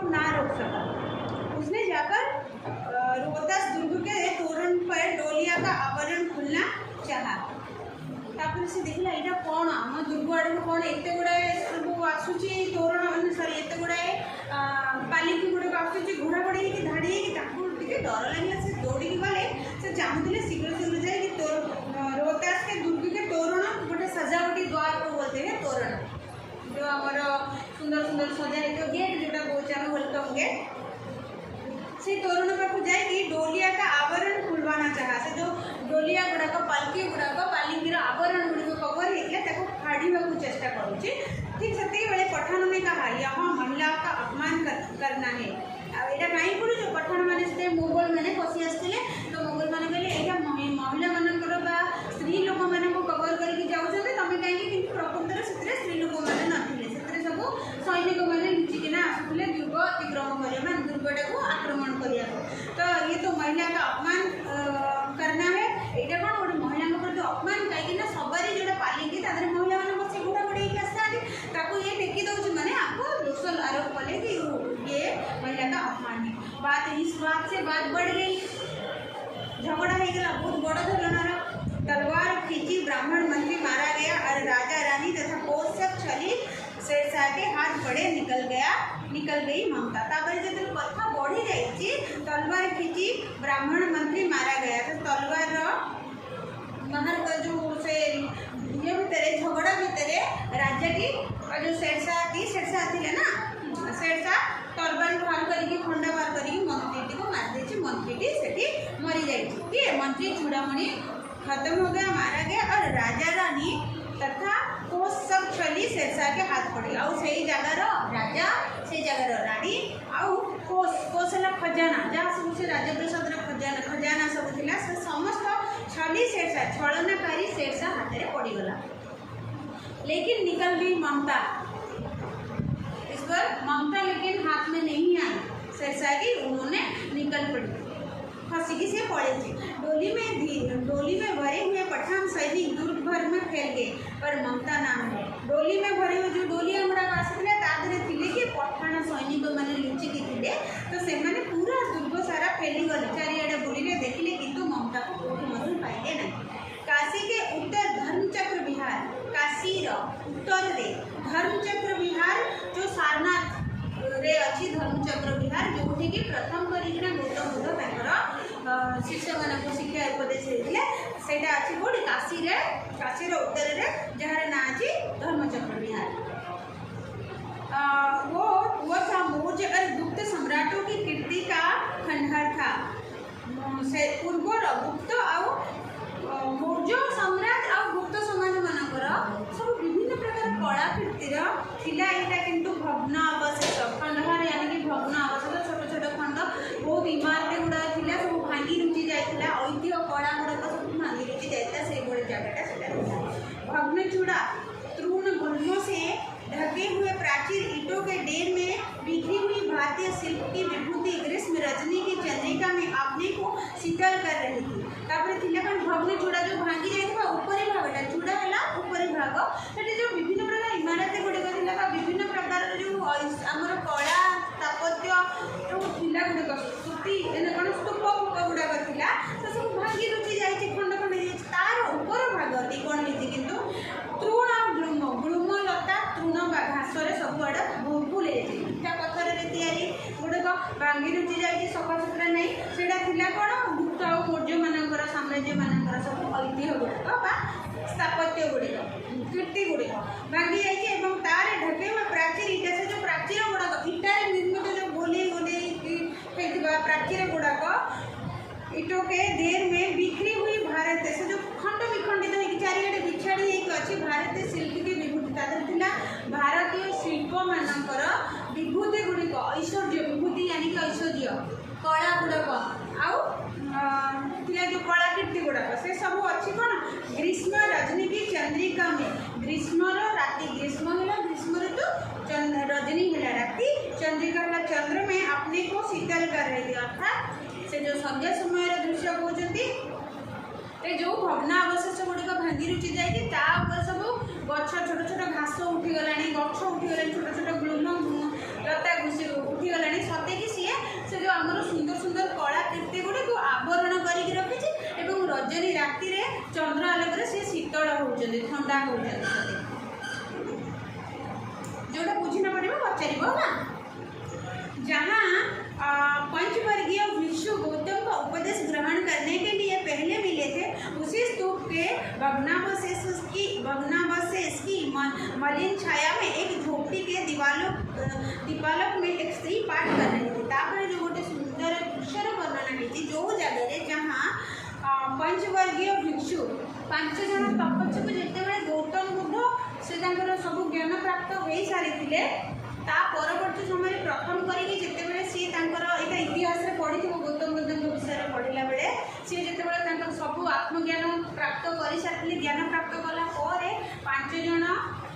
को ना रोक सका। उसने जाकर रोहतास दुर्ग के तोरण पर डोलिया का आवरण खुलना चाहा। तापर से देखला एटा कोन हम दुर्ग आड़े कोन एते गुड़ाए सब आसुची तोरण माने सॉरी एते गुड़ाए पालिकी गुड़े आसुची घोड़ा घोड़ी की धाड़ी की ताकू टिके डर लागला। से दौड़ी गले से चाहूले शीघ्र शीघ्र जाए कि रोहतास के दुर्ग के तोरण गोटे सजावटी द्वार को बोलते हैं तोरण, जो हमार सुंदर सुंदर सजा है गेट जोटा बोलते हैं वेलकम गेट। से तोरण पाक जाए डोलिया का आवरण खुलवाना चाहा। से जो डोलिया गुड़ाक पालकी गुड़ाक पालिकीर आवरण गुड़िक कवर होता फाड़ा चेष्टा करुच्चे। ठीक से पठान ने कहा यहाँ महिलाओं का अपमान करना है। यहाँ कहीं करूँ जो पठान मैंने मुगल मैंने पशि आसते तो मुगल मैंने कहले यहाँ महिला मान स्त्री लोक मान कवर करके जाऊँच तुम कहीं प्रकृत से स्त्री लोक मैंने नथिले से सब सैनिक मैंने लुचिकिना आसुले दुर्ग अतिक्रम करने दुर्गटा को आक्रमण करने। तो ये तो महिला का अपमान करना है। यहाँ कौन गोटे महिला प्रति अपमान कहीं सबरे जो पालिकी महिला मैंने बस घोड़ा घोड़े आसता ये टेकी दौर मैंने आपको दोष आरोप कले कि ये महिला का अपमान है। बात इस बात से बात बढ़ गई, झगड़ा हो गया बहुत बड़ा धरनार। तलवार खींची ब्राह्मण मंत्री मारा गया और राजा रानी तथा पोषक छली शेरशाह के हाथ पड़े निकल गई ममता। तापर जो कथा बढ़ी जाइए तलवार खींची ब्राह्मण मंत्री मारा गया तो तलवार बाहर जो से ये भितर झगड़ा भितर राजाटी जो शेरशाह थे ना शेरशाह तलवार बाहर करके खंडा बाहर करके मंत्री को मारिदे। मंत्री से मरी जाइए। मंत्री चूड़ामणि खत्म हो गया मारा गया और राजा रानी तथा कोष सब छली शेरशाह के हाथ पड़ी। आउ से जगार राजा से जगार रानी आउ कोष है खजाना जहाँ सब से राजप्रसाद खजाना सब थिला से समस्त छली शेरशाह छलनाकारी शेरशाह हाथ में पड़गला। लेकिन निकल गई ममता। इस पर ममता लेकिन हाथ में नहीं आई शेरशाह की, उन्होंने निकल पड़ी फंसी से पड़े थे। डोली में भरे हुए पठान सैनिक दुर्ग भर में फैल गए पर ममता नाम है। डोली में भरे हुए जो डोलिया गुड़ा आसते थे कि पठान सैनिक मैंने लुचिकी थे तो से पूरा दुर्ग सारा फैली गले चारिआडे बुले देखिले किंतु ममता को कौन मधु पाइले ना। काशी के उत्तर धर्मचक्र विहार काशीर उत्तर रे धर्मचक्र विहार जो सारनाथ रे अच्छी धर्मचक्र विहार जो कि प्रथम करिकना गौतम बुद्ध तांकर शिष्य मानक शिक्षा उपदेश देते सेटा अच्छी कौटी काशीर उत्तर रे जार ना अच्छी धर्मचक्र विहार। वो था मौर्य और गुप्त सम्राटों की कीर्ति का खंडहर था। पूर्वर गुप्त और मौर्य सम्राट और गुप्त समाज मानकर सब विभिन्न प्रकार कलाकृतिर थिला। यहाँ किंतु भग्न अवशेष खंडहर यानी कि भग्न अवशेष छोट छोट खंड बहुत इमारत गुड़ा थिला सब भांगी रुचि जाता ऐतिह्य कला गुड़ाक सब भांगी रुचि जाता से जगटा भग्न चूड़ा तृण गुल्मों से ढके हुए प्राचीर ईंटों के ढेर में बिखरी हुई भारतीय शिल्प की विभूति ग्रीष्म रजनी की चंद्रिका में अपने को शीतल कर रही थी। भग्न चूड़ा जो भांगी जाए ऊपरी भागटा चूड़ा है ऊपरी भाग से जो विभिन्न प्रकार इमारत गुड़िक विभिन्न प्रकार जो आमर कला स्थापत्य जो थिला गुड़िक स्तूति कौन स्तूप गुड़ाक थिला से सब भांगी रुचि जाए खंड खंड तार ऊपर भाग कौन होती किंतु तृण गुलुम लता तृण घासरे सबुआड़े भूल इटा पथर गुड़िक भांगी रुचि जाए सफा सुतरा नहीं से कौन गुप्त और मौर्य मानकर साम्राज्य मानकर सब ऐतिह्य गुड़ाक स्थापत्य गुड़िक कीर्ति गुड़िक भांगी जाइए तार ढके हुए प्राचीर ईटा से जो प्राचीर गुड़ाक ईटार निर्मित जो गोले प्राचीर गुड़ाक ईटों के ढेर में बिखरी हुई भारत से जो खंड विखंडित हो चारिआडे बिछाड़ी अच्छी भारतीय शिल्प की विभूति था भारतीय शिल्प मानकर विभूति गुड़िक ऐश्वर्य विभूति यानी कि ऐश्वर्य कला गुड़ाक आउ जो कलाकृति गुड़ाक से सब अच्छी कौन ग्रीष्म रजनी की चंद्रिका में ग्रीष्म राति ग्रीष्म है ग्रीष्म ऋतु रजनी है राति चंद्रिका चंद्र में अपने को शीतल कर रही थी। अर्थात से जो संध्या समय दृश्य कहते जो भग्नावशेष गुड़िक भांगी रुचि जाए सब गछ छोट छोट घास उठीगला गछ उठीगला छोट छोट गुलम लता घुसी उठीगला चंद्र आलोक से शीतल होउछन्ते ठंडा होउछन्ते जोटा बुझी न पड़े पचार ना जहाँ पंचवर्गीय भिक्षु गौतम का उपदेश ग्रहण करने के लिए पहले मिले थे उसी स्तूप के भग्नावशेष की मलिन छाया में एक झोपड़ी के दीपालोक में एक स्त्री पाठ कर रही थी। तापर जो गोटे सुंदर दृश्यर वर्णना होती जो जगह जहाँ पंचवर्गीय भिक्षु 5 जन तपस्वी को जिते गौतम बुद्ध से सब ज्ञान प्राप्त हो सारी ता परवर्ती समय प्रथम करी जिते सी यहाँ इतिहास पढ़ी गौतम बुद्ध विषय पढ़ला बेले सी जिते सब आत्मज्ञान प्राप्त कर सारी ज्ञान प्राप्त कला 5 जन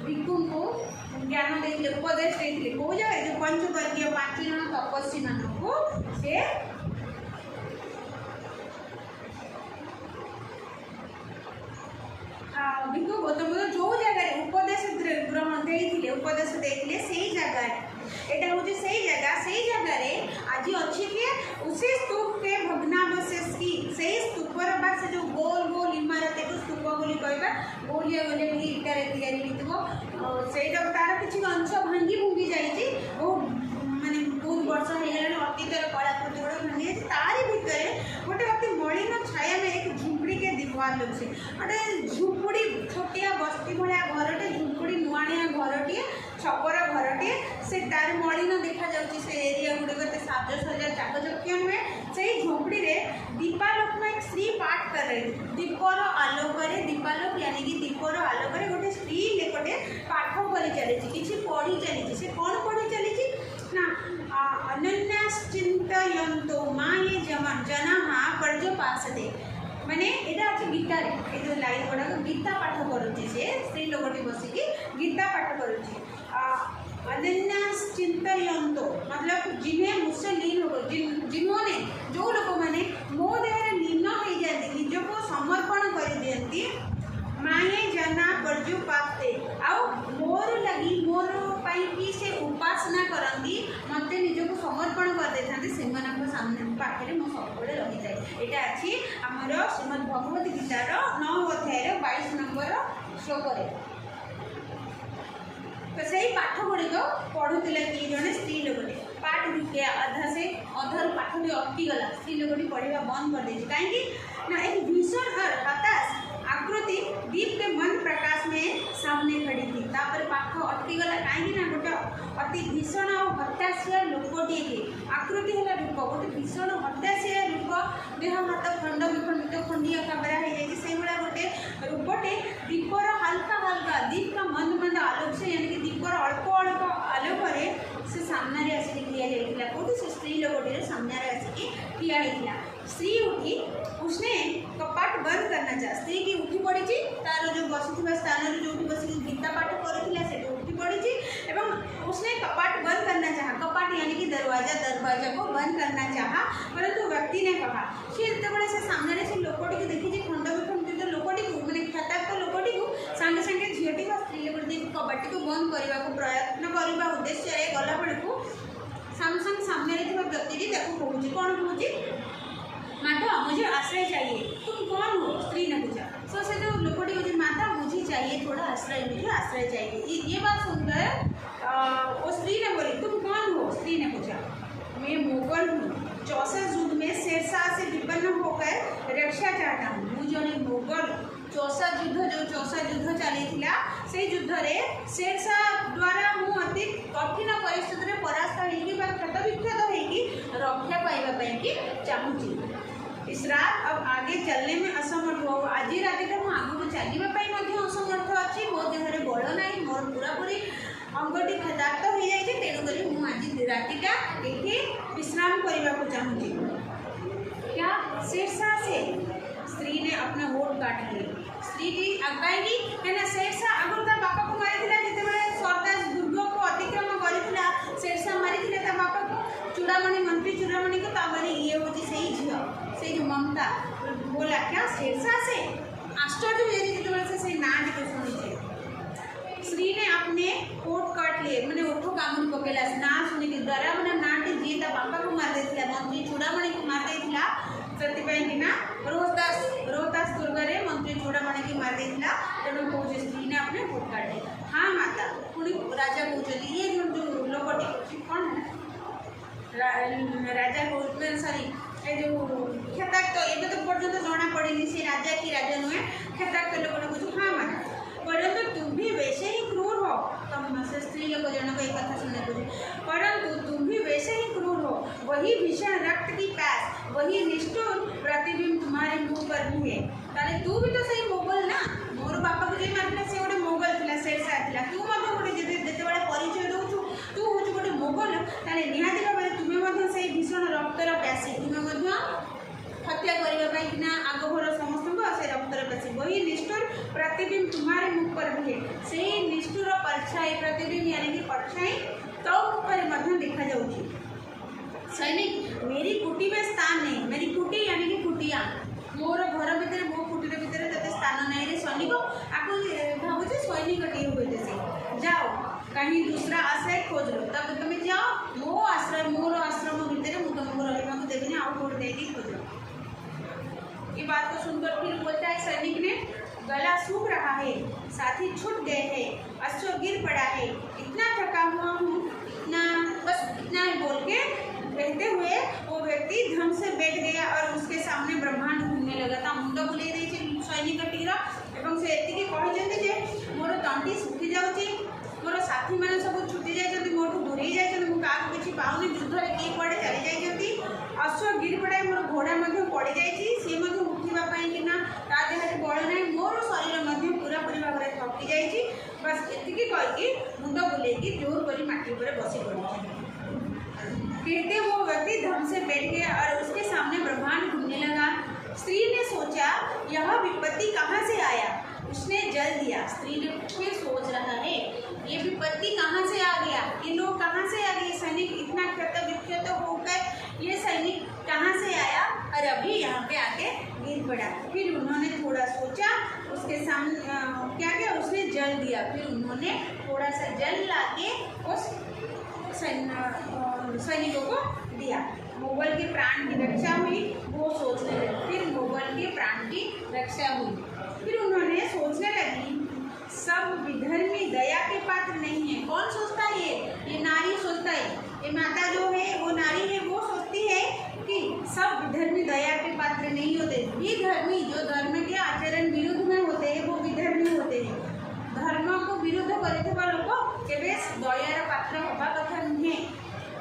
भिक्षु को ज्ञान देते उपदेश देते कौ जगह जो पंचवर्गीय 5 जन तपस्वी मानक से भिक्षु गौतम बुद्ध जो जगह उपदेश ग्रहण देते उपदेश देते से जगह एटा हूँ से जगह आज अच्छी कि उसी स्तूप के भग्नावशेष की से स्तूपर बा से जो गोल गोल इमारत को स्तूप बोली कहबा गोलिया गोलिया इटार तैयारी होइतबो सेटा तार किछि अंश भांगी भूंगी जाइछि बहुत माने बहुत वर्ष हो गलानी अतीतर कलाकृति गुड़ा भांगी जाइछि तारी भितर गोटे अति मलिन छाया में एक झुंपड़ी के दीवार लगे गोटे झुंपड़ी छोटिया बस्ती भाया घरटे झुंपड़ी नुआणिया घरटे छपर घरटे से तार मलिन देखा जाउछि से एरिया गुड़े साजसज्जा चाकचक्य नुहे से झोपड़ी में दीपालोक में एक स्त्री पाठ कर रही थी दीपर आलोक दीपालोक यानी कि दीपर आलोक गोटे स्त्री लेकटे पाठ कर चली किसी पढ़ी चली से कौन पढ़ी चली ना अनन्याश्चिन्तयन्तो माये जना पर्यपासते माने एटा अच्छे गीता ये जो लाइन गुड़ा गीता पाठ करुच्ची से स्त्री लोकटी बसिकी गीता पाठ करुच्ची अनन्याश्चिन्तयन्तो मतलब जिन्हें मुझसे लीन हो जिन्होंने जो लोक मैंने मो देह लीन हो जाती निजको समर्पण कर दियंती माये जना पर्युपाते आउ मोर लगी मोर पाई से उपासना करती मत निजको समर्पण कर देते से सामने पाखे मो सब रही जाए यहाँ अच्छी आमर श्रीमद भगवत गीतार 9 अध्याय 22 नंबर श्लोक तो से पाठ गुड़िक पढ़ुले कि जड़े स्त्री लोकटे पाठ रुके अधा से अधर पाठ भी अटकीगला स्त्री लोकटी पढ़ा बंद कर दी कहीं ना एक भीषण और हताश आकृति दीप के मन प्रकाश में सामने खड़ी थी तापर पाठ अटकीगला कहीं ना गोटे अति भीषण और हताशिया लोकटे के आकृति है रूप गोटे भीषण हताशिया रूप देह हाथ खंड विखंडित खंडिया खबरा हो जाए से भाया गोटे रूपटे दीपर हल्का हल्का दीप का मंद मंद आलोक से यानी कि दीपर अल्प अल्प आलोक से सामने आसिक ठिया जाइए कौटी से स्त्री लोकटे सामने आसिक ठिया होता स्त्री उठी उसने कपाट बंद करना चाह स्त्री की उठी पड़ी तार जो बसी स्थान जो बस गीता पाठ करूला से उठी पड़ी एवं उसने कपाट बंद करना चाहा कपाट यानी कि दरवाजा को बंद करना चाहा परंतु व्यक्ति ने कहा सी जिते से सामने से लोकटी को देखी खंड विखंडित लोकटी को मैंने ख्यातार्थ लोकटी को सांगे सांगे झीटी स्त्री लोकटी कपाटी को बंद करने को प्रयत्न करने उद्देश्य गला बेलू सामने सामने सामने व्यक्ति कहूँ कौन कहूँ माता मुझे आश्रय चाहिए तुम कौन हो स्त्री ने पूछा सो से जो लोकटी मुझे माता मुझे चाहिए थोड़ा आश्रय मुझे आश्रय चाहिए ये बात सुनकर वो स्त्री ने बोली तुम कौन हो स्त्री ने पूछा मैं मुगल हूँ 64 युद्ध में शेरशाह से विपन्न होकर रक्षा चाहता हूँ मुझे जड़े मुगल 64 युद्ध चली से युद्ध शेरशाह द्वारा मु अति कठिन परिस्थिति में परास्त होगी क्षत विक्षत होगी रक्षा पाइबापी चाहूँगी इस रात अब आगे चलने में असमर्थ हो आज रात मुझे आगे चलने असमर्थ अच्छी मो देह बल ना मोर पूरापूरी अंगटी क्षतार्थ हो जाए तेणुक मुझे रातिटा ये विश्राम करने को चाहूँगी क्या शेरशाह से स्त्री ने अपना होठ काट लिए स्त्री की कहीं कहना शेरशाह आगुरी ता बापा को मारी जिते सरदार दुर्ग को अतिक्रम करता शेरशाह मारी बापा को चूड़ामणि मंत्री चूड़ामणि को तापर ये हूँ से झील से जो ममता बोला क्या शेरशाह से आश्चर्य हुए से ना टी शुणी स्त्री ने अपने कोट काट लिए मैंने ओठो कामुन पकेला ना शुणी द्वारा मैंने ना टी जी बापा को मार देता मंत्री चूड़ामणि को मार देता से रोहतास दुर्ग रे मंत्री चूड़ामणि की मार देता तेणु कौन स्त्री ने अपने भोट काटे। हाँ माता पुणी राजा कहते ये जो लोकटी कौन राजा कौन सॉरी ये जो क्षेत्राक्त ये तो पर्यटन जना पड़ी से राजा की राजा नुहे क्षेत्राक्त लोग कह हाँ माता परंतु तुम भी वैसे ही क्रूर हो। तुम से स्त्री लोग जनक एक कथा सुनने को परंतु तुम भी वैसे ही क्रूर हो। वही भीषण रक्त की प्यास वही निष्ठुर प्रतिबिंब तुम्हारे मुंह पर भी है। ताले तू भी तो सही मोगल ना मोर बापा को जे मारला से गोटे मोगल थिला शेरशाह थिला तू मते गोटे जेते बेले परिचय दउछु तू होछु गोटे मोगल ताले निहाती भाबे तुमे मते सही भीषण रक्तर प्यासी तुमे मते हत्या करने कि आगभर समस्त से रक्तर पेशी वही निष्ठुर प्रतिबिंब तुम्हारे मुख पर भी है। से निष्ठुर परछाई प्रतिबिंब यानी कि परछाई तो ऊपर देखा जाऊँगी। सैनिक मेरी कुटी में स्थान नहीं मेरी कुटी यानी कि कुटिया मोर घर भितर मो कुटीर भितर तेज स्थान नहीं रे सैनिक आपको भावुचे सैनिक टी हुए से जाओ कहीं दूसरा आश्रय खोज लो तब तुम जाओ मो आश्रय मोर आश्रम भितर मुझे तुमको रहा देवी आउ कौट दे खोज लो। ये बात को सुनकर फिर बोलता है सैनिक ने गला सूख रहा है साथी छूट गए हैं अश्व गिर पड़ा है इतना थका हुआ हूँ इतना बस इतना ही बोल के रहते हुए वो व्यक्ति धम से बैठ गया और उसके सामने ब्रह्मांड घूमने लगा था मुंड बुले रही सैनिक टीर एवं से एति कहते जे मोर तंटी सुखी जाऊँगी मोर साथी मैंने सब छुटी जाती मोटू दूरे जाती क्या किसी पाऊनी युद्ध में किए कड़े चली जाती अश्व गिर पड़ा मोर घोड़ा पड़ जाए सी उठापी कि देहरे बल ना मोर शरीर पूरा पूरी भाव में थकी जाइए बस ये कहीकि मुंड बुले जोर कर माटी पर बसी पड़ी। कहते वो व्यक्ति धम से बैठ गया और उसके सामने ब्रह्मांड घूमने लगा। स्त्री ने सोचा यह विपत्ति कहाँ से आया उसने जल दिया। स्त्री ने फिर सोच रहा है ये विपत्ति कहाँ से आ गया ये लोग कहाँ से आ गए सैनिक इतना क्षत विक्षत होकर ये सैनिक कहाँ से आया और अभी यहाँ पे आके गिर पड़ा। फिर उन्होंने थोड़ा सोचा उसके सामने क्या किया उसने जल दिया। फिर उन्होंने थोड़ा सा जल लाके उस सैनिकों को दिया। मुगल के प्राण की रक्षा हुई वो सोचने लगी। फिर मुगल के प्राण की रक्षा हुई। फिर उन्होंने सोचने लगी सब विधर्मी दया के पात्र नहीं है। कौन सोचता है ये नारी सोचता है ये माता जो है वो नारी है वो सोचती है कि सब विधर्मी दया के पात्र नहीं होते। विधर्मी जो धर्म के आचरण विरुद्ध में होते हैं वो विधर्मी होते हैं। धर्म को विरुद्ध करते लोग केवे दयार पात्र हवा कथा नुहे।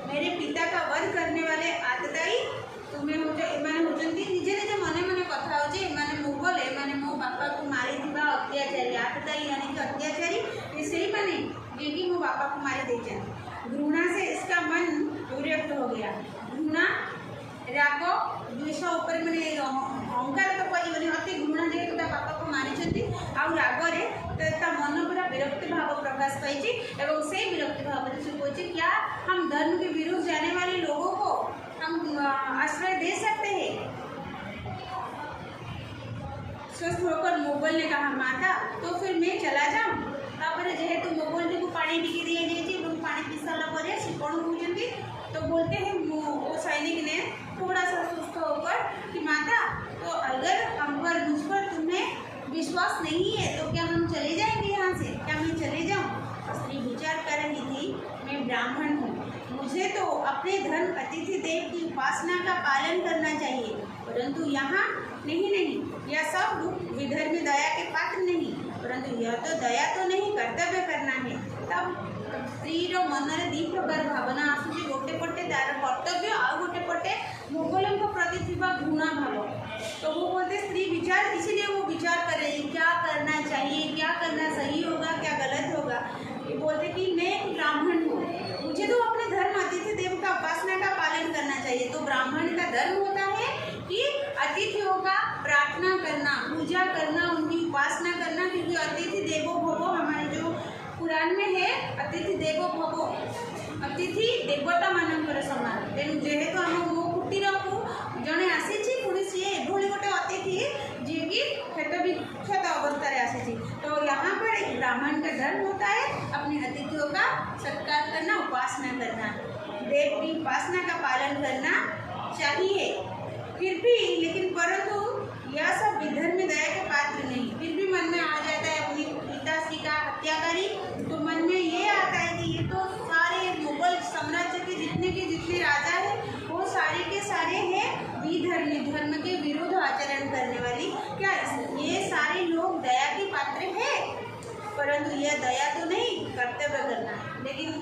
मेरे पिता का वध करने वाले आतताई तुम्हें होती निजे निजे मने मने कथा हो मैंने मुगल है मैंने मो बापा को मारी थी अत्याचारी आतताई यानी कि अत्याचारी ये सही मैंने क्योंकि मो बापा को मारी दे जाए। घृणा से इसका मन विरक्त हो गया। घृणा राग द्वेष उपर मैंने अहंकार तो कहबनी अति घृणा जेहेतु बापा को मारी आउ रागरे मन पूरा विरक्ति भाव प्रकाश पाई एवं से विरक्ति भाव से कहते क्या हम धर्म के विरुद्ध जाने वाले लोगों को हम आश्रय दे सकते हैं। स्वस्थ होकर मुगल ने कहा माता तो फिर मैं चला जाऊँ तापर जेहेतु मुगल को पानी टिके दिए जाए पानी पी सारा पर से कौन कहते तो बोलते हैं वो सैनिक ने थोड़ा सा सुस्त होकर कि माता तो अगर हम पर मुझ पर तुम्हें विश्वास नहीं है तो क्या हम चले जाएंगे यहाँ से क्या मैं चले जाऊँ। स्त्री विचार कर रही थी मैं ब्राह्मण हूँ मुझे तो अपने धर्म अतिथि देव की उपासना का पालन करना चाहिए परंतु यहाँ नहीं यह सब विधर्मी दया के पात्र नहीं परंतु यह तो दया तो नहीं कर्तव्य करना है। तब स्त्री मन में दी प्रकार भावना आसूँ गोटे पटे तार कर्तव्य आ गोटे पटे मुगलों को प्रति थी घृणा भाव तो वो बोलते स्त्री विचार इसीलिए वो विचार करेगी क्या करना चाहिए क्या करना सही होगा क्या गलत होगा। ये बोलते कि मैं एक ब्राह्मण हूँ मुझे तो अपने धर्म अतिथि देव का उपासना का पालन करना चाहिए। तो ब्राह्मण का धर्म होता है कि अतिथियों का प्रार्थना करना पूजा करना उनकी उपासना करना क्योंकि अतिथि देवो भवो हमारे जो पुराण में है अतिथि देवो भवो अतिथि देवता मानकर समान तेणु जेहेतु आम मो कुटीर को जड़े आसी पुणी सी एभली गोटे अतिथि जी की क्षत विक्षत अवस्था आसी तो यहाँ पर एक ब्राह्मण का धर्म होता है अपने अतिथियों का सत्कार करना उपासना करना देव की उपासना का पालन करना चाहिए। फिर भी लेकिन परंतु यह सब विधर्म में दया के पात्र नहीं। फिर भी मन में आ जाता है अपनी पिताश्री का हत्याकारी, तो मन में ये आता है कि ये तो सारे मुगल साम्राज्य के जितने राजा है वो सारे के सारे हैं विधर्मी, धर्म के विरुद्ध आचरण करने वाली। क्या ये सारे लोग दया के पात्र है? परंतु यह दया तो नहीं, कर्तव्य करना। लेकिन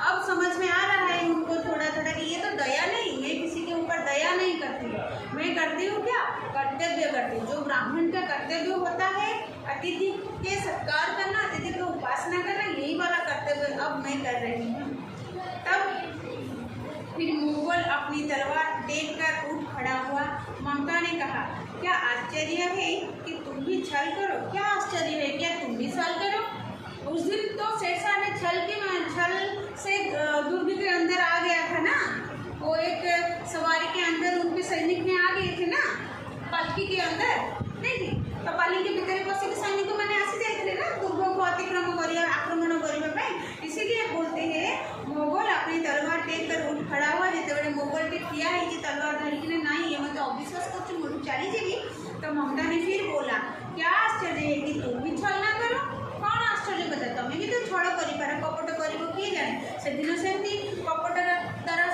अब समझ में आ रहा है उनको थोड़ा थोड़ा कि ये तो दया नहीं, मैं किसी के ऊपर दया नहीं करती हूँ, मैं करती हूँ क्या? कर्तव्य करती हूँ। जो ब्राह्मण का कर्तव्य होता है अतिथि के सत्कार करना, अतिथि की उपासना करना, यही वाला कर्तव्य अब मैं कर रही हूँ। तब फिर मुगल अपनी तलवार टेक कर उठ खड़ा हुआ। ममता ने कहा, क्या आश्चर्य है कि तुम भी छल करो? क्या आश्चर्य है, क्या तुम भी छल करो? उस दिन तो शेरशाह ने छल से दुर्ग के अंदर आ गया था ना, वो एक सवारी के अंदर उनके सैनिक में आ गए थे ना, पालकी के अंदर नहीं थी तो पालकी के भीतर बस सैनिक मैंने आसी जाते ना दुर्ग को अतिक्रम कर आक्रमण करने। इसीलिए बोलते हैं मोगल अपनी तलवार टेक कर उठ खड़ा हुआ। जिते मोगल के ठिया है तलवार धरिकी ना ये मतलब अविश्वास कर चली जीवी। तो ममता ने फिर बोला, क्या आश्चर्य है कि तुम भी छल ना करो? कौन आश्चर्य बता, तुम भी तो छल कर कपट कर किए जाने। से दिन सेमती कपटर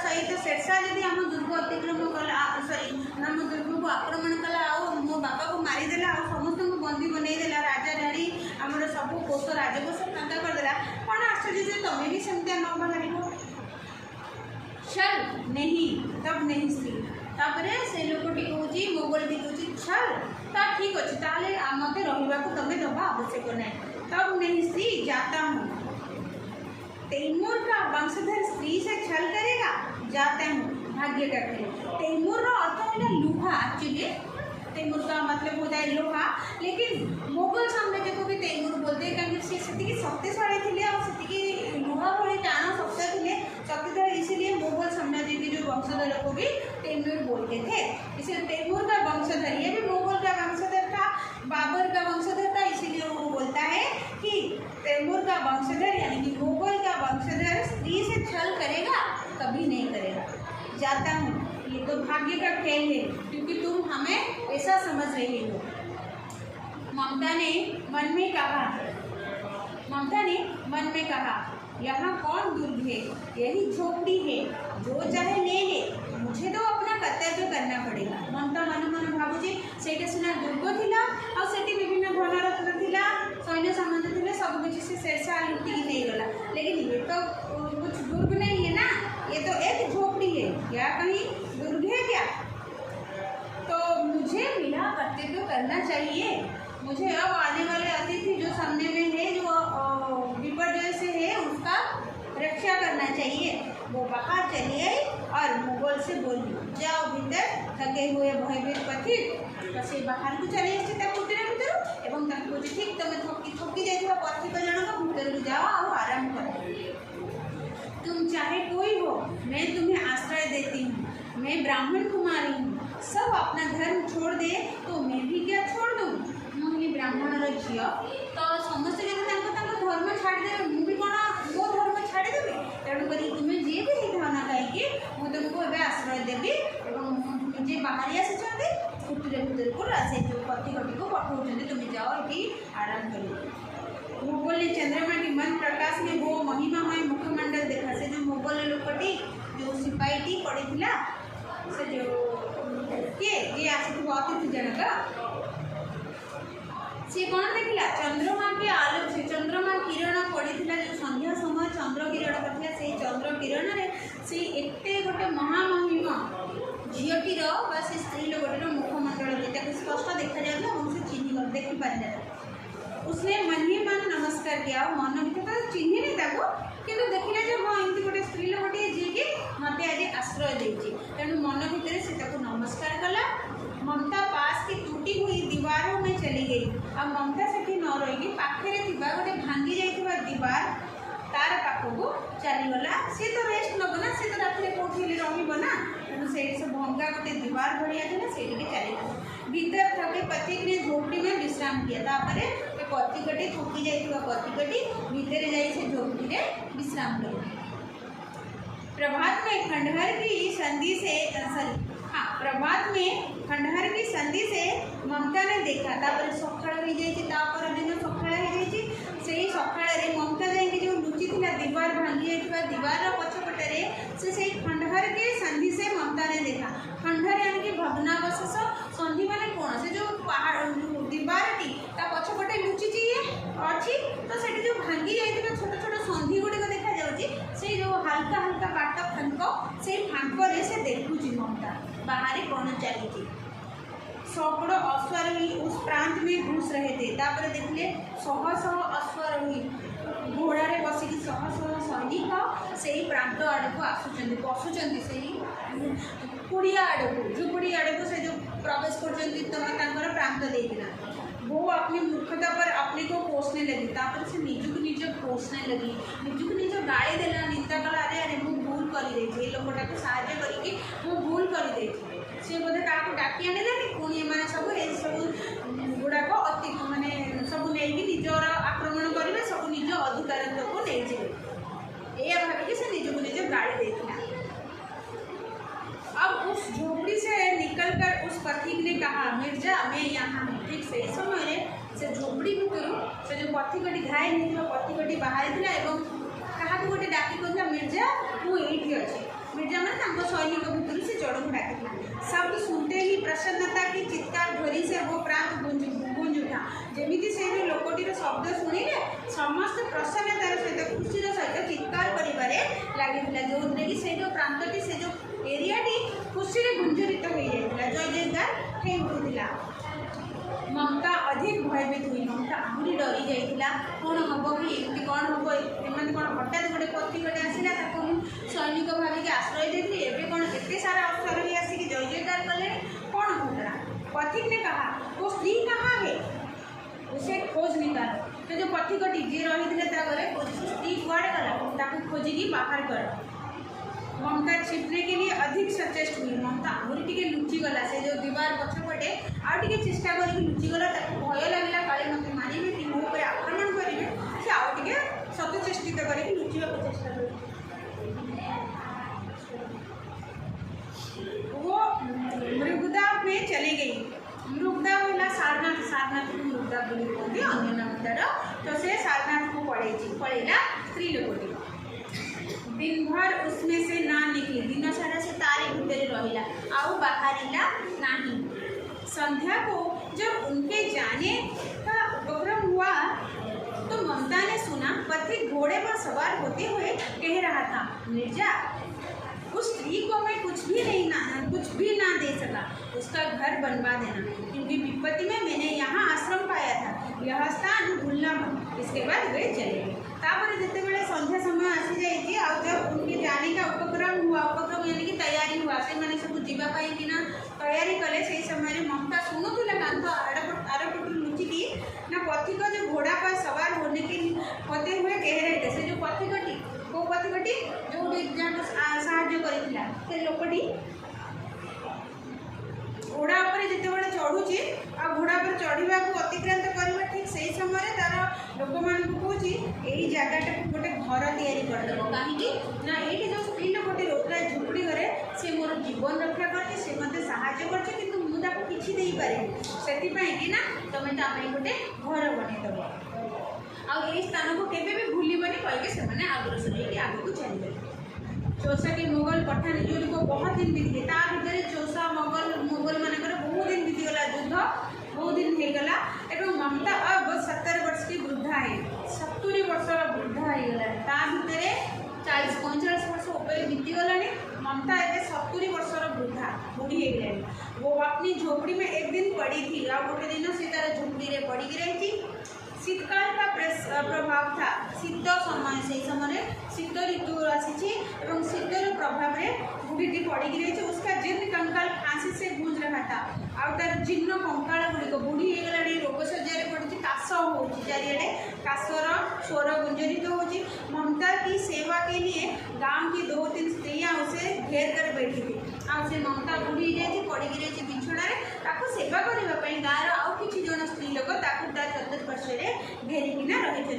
सहित शेरशाह जदि आम दुर्ग अतिक्रम कला सॉरी आम दुर्ग को आक्रमण कला मो बापा को मारिदेला समस्त को बंदी बनईदेला, राजा राणी आमर सब कोष राजकोष फांका करदेला, कौन आश्चर्य जे तुम भी सेमती न बाहर छल नहीं, तब नहीं सी। तापर से लोकटी कहूँ मोगल भी कहूँ छल तो ठीक अच्छे ताले मत रहा तुम्हें दबा आवश्यक ना। तब नहीं सी जाता हूँ। तैमूर का वंशधर स्त्री से छल करेगा? जाता हूँ भाग्य का खेल। तैमूर का अर्थ है लोहा। एक्चुअली तैमूर का मतलब होता है लोहा, लेकिन मोगल साम्राज्य को भी तैमूर बोलते हैं कहीं से शक्तिशाली थे और से लुहा भाई टाण शक्त थे शक्तिशाली, इसीलिए मोगल साम्राज्य के जो वंशधर को भी तैमूर बोलते थे। इसे तैमूर का वंशधर, ये भी मोगल का वंशधर था, बाबर का वंशधर था, इसीलिए वो बोलता है कि तैमूर का वंशधर यानी कि मोगल का वंशधर स्त्री से छल करेगा? कभी नहीं करेगा। जाता हूँ, ये तो भाग्य का खेल है क्योंकि तुम हमें ऐसा समझ रही हो। ममता ने मन में कहा, यहाँ कौन दुर्ग है? यही झोपड़ी है, जो चाहे ले ले, मुझे तो अपना कर्तव्य करना पड़ेगा। ममता मन मन भावुची से सीना दुर्ग थिला और सेठी विभिन्न धनरत्न थिला, सैन्य सामंत थे, सब कुछ से शेरशाह लुटिकी नहीं गला। लेकिन ये तो कुछ दुर्ग नहीं है ना, ये तो एक झोपड़ी है, क्या कहीं दुर्ग है क्या? तो मुझे मिला कर्तव्य करना चाहिए। मुझे अब आने वाले अतिथि जो सामने में है, जो विपर्जय से है, उसका रक्षा करना चाहिए। वो बाहर चली आई और मुगल से बोली, जाओ भीतर, थके हुए भयभीत पथिक से बाहर को चली आसते कुटीर भीतर एवं कहे ठीक तुम थकी जाइए पथिक जनक भीतर को जाओ और आराम करो। तुम चाहे कोई हो, मैं तुम्हें आश्रय देती हूँ। मैं ब्राह्मण कुमारी हूँ, सब अपना धर्म छोड़ दे तो मैं भी क्या छोड़ दूँ? मुझे ब्राह्मण झील तो समस्त जब धर्म छाड़दे मुझे कौन मो धर्म छाड़देवी, तेणुक तुम्हें जी भी था ना कहीं मुझे तुमको एवं आश्रय देवी और मुझे बाहरी आसी कुटीर भीतर को से जो पथिकटी को पठाऊँ, तुम्हें जाओ ये आराम करो। मुगल ने चंद्रमा के मन प्रकाश में वो महिमामय मुखमंडल देखा। से जो मुगल लोकटी जो सिपाहीटी पड़ी थिला से जो ये आसी अतिथि जनक सी कौन देखला? चंद्रमा के आलोक से चंद्रमा किरण पड़ता जो संध्या समय चंद्र किरण पड़ता से चंद्र किरण में से एते गोटे महामहिम झीटीर से स्त्री लोकटर मुखमंडल स्पष्ट देखा जाता और से चिन्ह देखी पारे। उसने मन ही मन नमस्कार किया और मन भीतर चिन्ह नहीं किंतु देखिले जो हाँ एमती गोटे स्त्री लोकटे जी कि मत आज आश्रय देती, तेणु मन भीतर से नमस्कार कला। ममता पास की टूटी हुई दीवारों में चली गई और ममता से न रही पाखे गोटे भांगी जाइए दीवार तार पाखक चलीगला। सी तो रेस्ट नब ना, सी तो रात कौटी रहा तेणु से भंगा गोटे दीवार भाया था से चली भीतर थके पथिक ने झोपड़ी में विश्राम किया। तापर पथिकटी थकी जाइए पथिकटी भीतर जाइए झोपड़ी में विश्राम कर। प्रभात में खंडहर की संधि से प्रभात में खंडहर की संधि से ममता ने देखा तापर सकाळ हो जाई तापर दिन सकाळ हो जाई सेही सकाळ रे ममता जाई जो लुचि थिला दीवार भांगी जाइबा दीवार पछपटे रे से सेही खंडहर के संधि से ममता ने देखा खंडहर यानी कि भग्नावशेष संधि माने कोन से जो पहाड़ दीवारटी ता पछपटे लुचि अछि तो सेठी जो भांगी जाइबा छोट छोट संधि गुडी को देखा जाउची से जो हल्का हल्का बाट फांको से फांको रे से देखुची ममता बाहर कौन चली सैकड़ों अश्वारोही उस प्रांत में घुस रहे थे तापर देखिए शह शह अश्वारोही घोड़े बसिकी शह शह सैनिक से प्रांत आड़ को आसुचंदी पशुचंदी से कुड़िया आड़ को झुपड़ी आड़ को से जो प्रवेश कर प्रांत देना वो अपनी मूर्खता पर अपने को कोसने लगी तापर से निजुक निज कोसने लगी निजुक निज गाड़ी देला निंदा कला अरे अरे मु भूल कर दे लोकटा को साहाय्य करके मु भूल कर दे सी बोधे क्या डाकी आने पुणी मैंने सब सब गुड़ाक अति माने सब नहीं निजर आक्रमण करेंगे सब निज अधिकार को नहीं जाए यह भाविक से निजक निज गाड़ी देता। अब उस झोपड़ी से निकलकर उस पथिक ने कहा मिर्जा मैं यहाँ हूँ ठीक से समय से झोपड़ी भितर से जो पथिकटी घायल होता पथिकटी बाहर क्या गोटे डाकी कहता मिर्जा मुझे अच्छी मिर्जा मैंने सैनिक भितर से जड़ को डाकी सब सुनते ही प्रसन्नता की चित्कार ध्वनि से वो प्रांत गुंज उठा जमी से जो लोकटीर शब्द शुणिले समस्त प्रसन्नतार सहित खुशीर सहित चित्कार करें लगी जो कि से जो प्रांतटी से जो एरियाटी खुशी गुंजरित हो जाता जय जयकार हो उठूला ममता अधिक भयभीत हुई ममता आहरी डरी जाइला कौन हम कि एमती कौन हम एम कौन हठात गोटे पथिकटे आसला सैनिक भाविक आश्रय देती एवं कौन एत सारा अश्वारोही आसिक जय जयकार कले कौन होता पथिक ने कहा वो स्त्री कहाँ है उसे खोज निकाल तो जो पथिकटी जी रही थे स्त्री कुआड़े गला खोजिकी बाहर कर ममता छिपने के लिए अधिक सचेष्ट हुई ममता आहरी टी लुचि गला से जो दीवार पछपटे आगे चेष्टा कर लुचि गला भय लगला काले मत मारे कि मो पर आक्रमण करेंगे से आगे सतचेष्टित कर लुचा चेष्टा कर वो मृगदा में चली गई मृगदा बोला सारनाथ सारनाथ को मृगदा बोली कहते अन्य नाम तार तो से सारनाथ को पड़ेला स्त्री लोकटी दिन भर उसमें से ना निकली दिन सारा से तारे भीतर रहिला आउ बाहरिला नहीं संध्या को जब उनके जाने का उपक्रम हुआ तो ममता ने सुना पथिक घोड़े पर सवार होते हुए कह रहा था मिर्जा उस स्त्री को मैं कुछ भी ना दे सका उसका घर बनवा देना क्योंकि विपत्ति में मैंने यहाँ आश्रम पाया था यह स्थान भूलना मत इसके बाद वे चले गए तापर जिते बड़े संध्या समय आसी जाइए और जब उनके जाने का उपक्रम हुआ उपक्रम यानी कि तैयारी हुआ से मैंने सब जीवाई कि तैयारी कले से समय ममता शुणुला कांत आरपट लुचिकी ना पथिक जो घोड़ा पर सवार होते हुए कह रहे थे से जो पथिकटी को पथिकटी जो साहाଯ୍य करथिला से लोकटी घोड़ा पर जिते बड़े चढ़ुची आ घोड़ा पर चढ़ा को अतिक्रांत करवा ठीक से समय तार लोक मान कौच यही जगटा गोटे घर तैयारी कहीं ना ये जो स्त्री लोकटी रोकला झुपड़ी घरे सी मोर जीवन रक्षा करते से मत साहाଯ୍य करते कि मुझे किसी दे पारे से कि तुम ताप गोटे घर बनईदेव आई स्थान को केवे भी भूलबनी कहीकि से अग्रसर होकर आगे चलिए चौसा के मुगल पठान युद्ध को बहुत दिन बीती ता भीतर चौसा मुगल मानकर बहुत दिन बीतीगला युद्ध बहुत दिन होगला एवं ममता अब 70 वर्ष की वृद्धा है 70 वर्षर वृद्धा होगला ता भीतर 40-45 वर्ष ऊपर बीतीगला ममता एवं 70 वर्षर वृद्धा बुढ़ी होगला वो अपनी झोपड़ी में एक दिन पड़ी थी और गोटे दिन से तार झोपड़ी में पड़ी रही शीतकाल का प्रभाव था शीत समय से समय शीत ऋतु आसी शीतर प्रभाव में बुढ़ीटी पड़ी रही उसका जीर्ण कंकाल फांसी से गूंज रहा था और तार जीर्ण कंकाल गुड़िक बुढ़ी होगला रोग सज्जा पड़ी काश हो चारिड़े काशर स्वर गुंजरित होती ममता की सेवा के लिए गांव की 2-3 स्त्रियां उसे घेर कर बैठी थी और से ममता बुढ़ी जाए पड़ी रही बिछड़ा सेवा करने गाँव आउ कि जन स्त्री लोक चतुर्पार्श्व घेरिकिना रही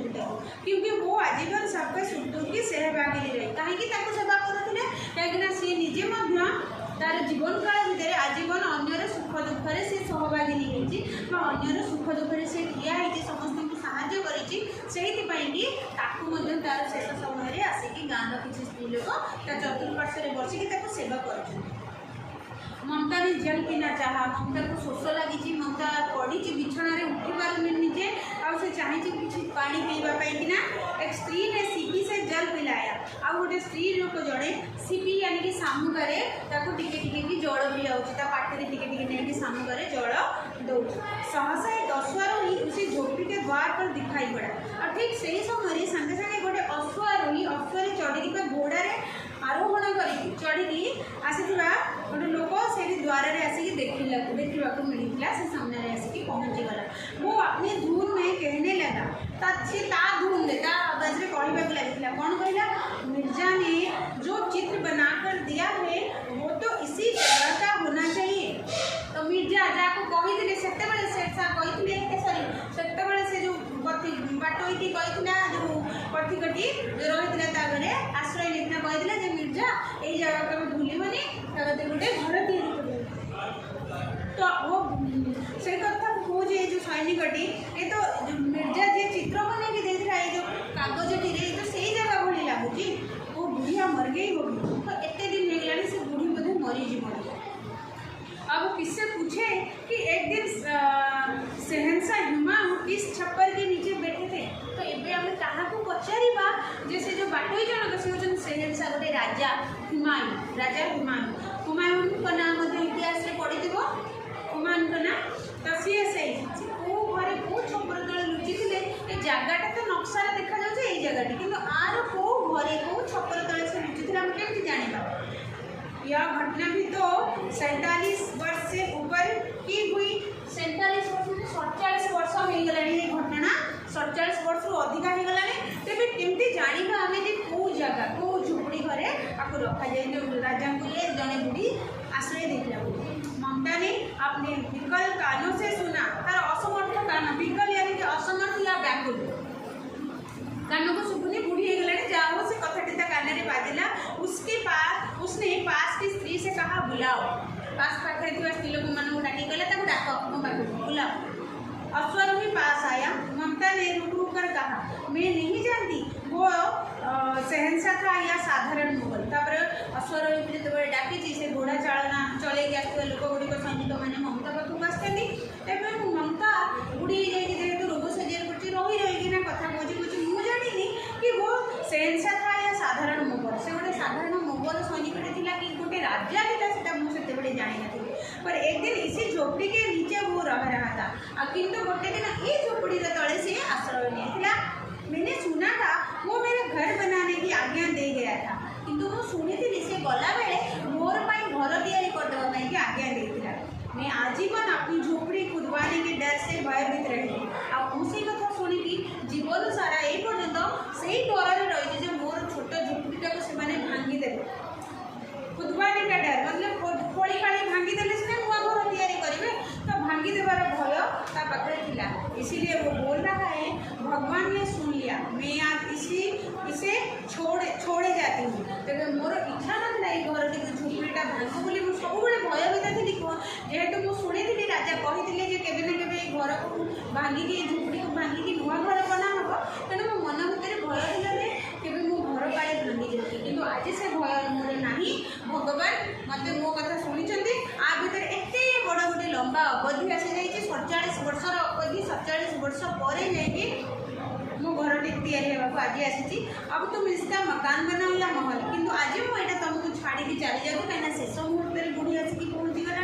क्योंकि वो आजीवन सबका सुख की सहभागी रही कहीं सेवा करुले कहीं सी निजे तार जीवन काल भितर आजीवन अन्य दुखरे से सहभागिनी होती अन्यर सुख दुखरे से ठिया होती समस्त को साहाय्य करी कि तार शेष समय आसिक गाँव किसी स्त्री लोक चतुर्पार्श्व बसिकी सेवा कर ममता ने जल पीना चाहा ममता को शोष लगी ममता पड़ी बिछणारे उठी पारे निजे आउ से चाहिए किसी पानी पीवाई कि एक स्त्री ने सीपी से जल पिलाया आउ गोटे स्त्री लोक जड़े सीपी यानी कि सामुगारे टिके जल भी आउता पाटे टिके सामुगारे जल दौ सहसा 10 आरोही उसी झोपड़ी के द्वार पर दिखाई पड़ा और ठीक से ही समय सांगे सांगे गोटे अश्वारोही अश्वरे चढ़ी घोड़े आरोहण कर चढ़ी आसी गोटे लोक से द्वार आसिक देखा मिलता से सामने आसिक पहुँचीगला वो अपनी धुन में कहने लगा सी धुन में आवाज में कहवाक लगी कौन कहला मिर्जा ने जो चित्र बनाकर दिया है वो तो इसी जगह का होना चाहिए। तो मिर्जा जहाँ कही से जो बाटोईटी कही जो पथिकटी जो रही आश्रय लेकिन कही मिर्जा यही जगह कभी भूलबनी गोटे घर तो वो से कथा कौन जो सैनिकटी ये तो मिर्जा जी चित्र बन देता है जो कागजटी तो से जगह भाई लगुच वो बुढ़िया मर गई होगी तो एत दिन हो गला से बुढ़ी बोधे मरीज अब किससे पूछे कि एक दिन शहंशाह हुमायूं इस छप्पर के नीचे बैठे थे तो एबे हम कहा को पचारिबा जैसे जो बाटोई जन से होचन शहंशाह गोटे राजा हुमायूं को नाम इतिहास में पढ़ी हुमायूं को ना तो सी से को घरे को छप्पर तले लुचि थे ए जगहटा तो नक्शा देखा जाउछे ए जगहटी किंतु आर को घरे को छप्पर तले से लुचि थे हम केमति जानिबा। यह घटना भी तो 47 वर्ष से ऊपर की हुई 47 वर्ष में 47 वर्ष हो गला ये घटना 47 वर्ष रु अधिक हो गला तेरे केमती जानिबा हमें जे को जगह को झुपड़ी घरे आपको रखा जाए राजा को ये जने बुढ़ी आश्रय देला ममता ने अपने विकल कानों से सुना तार असमर्थ कान विकल यानी कि असमर्थ या व्याकुल कानों को सुबुनी बुढ़ी हो गला जाओ से कथाटी कान में बाजिला उसने पास की स्त्री से कहा बुलाओ पास पाखे स्त्री लोक मान डाक कहला डाक मो पाख बुलाओ। अश्वारोही पास आया ममता ने रुक रुक कर कहा मैं नहीं जानती वो शहंशाह था या साधारण मुगल तापर अश्वारोही जो डाकी से घोड़ा चालना चले आसुवा लोक गुड़िक सैनिक मैंने ममता पाखक आसती तेज ममता बुढ़ी जेहेतु रोग सज्जा कर रही कथा कौच मुझे जानी कि वो शहंशाह था या साधारण मुगल से गोटे साधारण मुगल सैनिकटे कि गोटे राजा था मुझे जानी ना पर एक दिन इसी झोपड़ी के नीचे वो रह रहा था किंतु गोटे दिन ये झोपड़ी के तले से आश्रय लिया मैंने सुना था वो मेरे घर बनाने की आज्ञा दे गया था किंतु वो शुणी थी से गला बेले मोर पर घर तैयारी करदेवाई की आज्ञा देता मैं आजीवन अपनी झोपड़ी खुदवाने के डर से भयभीत रही उसी कथा शुणिकी जीवन सारा ये पर्यंत से डर रही मोर छोट झोपड़ीटा को से भांगीदेवे खुदवाने का डर मतलब खोली काली भांगीदेले से नुआ घर तैयारी करेंगे तो भांगीदेवार भय ता पाखे थिला इसीलिए वो बोल रहा है भगवान ने सुन लिया मैं आज इसे छोड़े जाती हूँ तो मोर इच्छा ना घर के झुपड़ीटा भांगू बोली मुझे सब भयभीत थी जेहेतु मुझे शुणी राजा कही केवे ना केवे घर को भांगिकी झुपड़ी को भांगिकी नुआ घर बना हम तेणु मो मन भितर भय था केवे मो घर काले भांगी जाऊँगी किंतु आज से भय मोर ना भगवान मत मो कथा शुणी आ भितर एत बड़ गोटे लंबा अवधि आसी जाइए 47 वर्षर अवधि 47 वर्ष पर जाइए मो घर तैयारी होगा आज आसी अब तुम इसका मकान बनाओ या महल किंतु आज मुझे तुमको छाड़ी चली जाऊँ कहीं शेष मुहूर्त में बुढ़ी आसिक पहुँची गला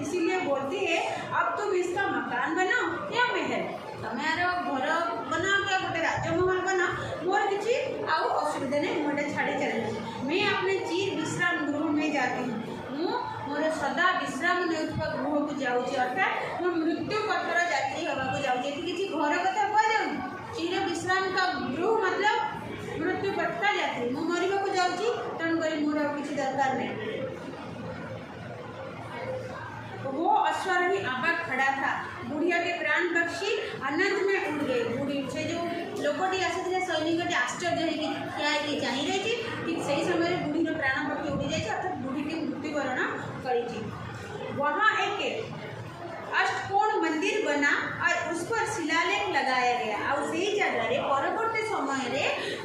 इसीलिए बोलती है अब तुम इसका मकान बनाओ या महल तुम यार घर बनाओ क्या गोटे राजमहल बनाओ मोर किसी आउ असुविधा नहीं मुझे छाड़ी चली जाऊँ मैं अपने चीर विश्राम गृह में जाती हूँ मोर सदा विश्राम नेउथबा गृह को जाऊँगी अर्थात मो मृत्यु पथर यात्री होगा जाऊँगी किसी घर कथा कह चीर विश्राम का गृह मतलब मृत्यु पथ का यात्री मो मरवा को जाऊँगी तेणुक मोर किसी दरकार नहीं। वो अश्वारोही आबा खड़ा था बुढ़िया के प्राण पक्षी आनंद में उड़ गए बुढ़ी से जो लोकटी आसी सैनिक आश्चर्य ठिया चाह रही ठीक से समय बुढ़ीर प्राण पक्षी उड़ी जाए अर्थात बुढ़ी मृत्युवरण कर वहाँ एक बना और उस पर शिलालेख लगाया गया और से जगह परवर्ती समय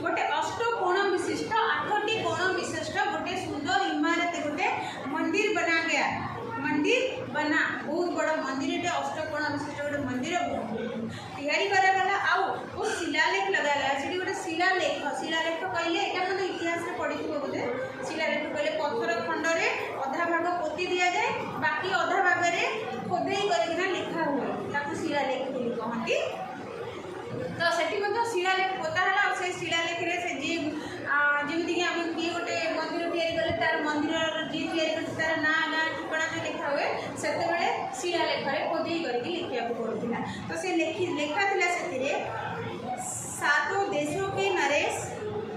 गोटे अष्टकोण विशिष्ट 8टी कोण विशिष्ट गोटे सुंदर इमारत गोटे मंदिर बना गया। मंदिर बना बहुत बड़ा मंदिर अष्टकोण विशिष्ट गोटे मंदिर तैयारी करागला आउ वो शिलालेख लगागला से गोटे शिलालेख कहले यहाँ मैंने इतिहास में पढ़ी बोधे शिलालेख कहले पत्थर खंडरे अधा भाग पोती दि जाए बाकी अधा भाग खोदे करना लिखा हुए ताकू शिलालेख बोली कहती। तो सेठी शिलालेख पोता है से शिलालेख से जी जमीक आम किए गोटे मंदिर तैयारी कले तार मंदिर जी तैयारी कर तार ना गाँ ठिकाना जो लिखा हुए से शिलालेख खोदे करके लिखा पड़ूला। तो से लेखा था से 7 देशों के नरेश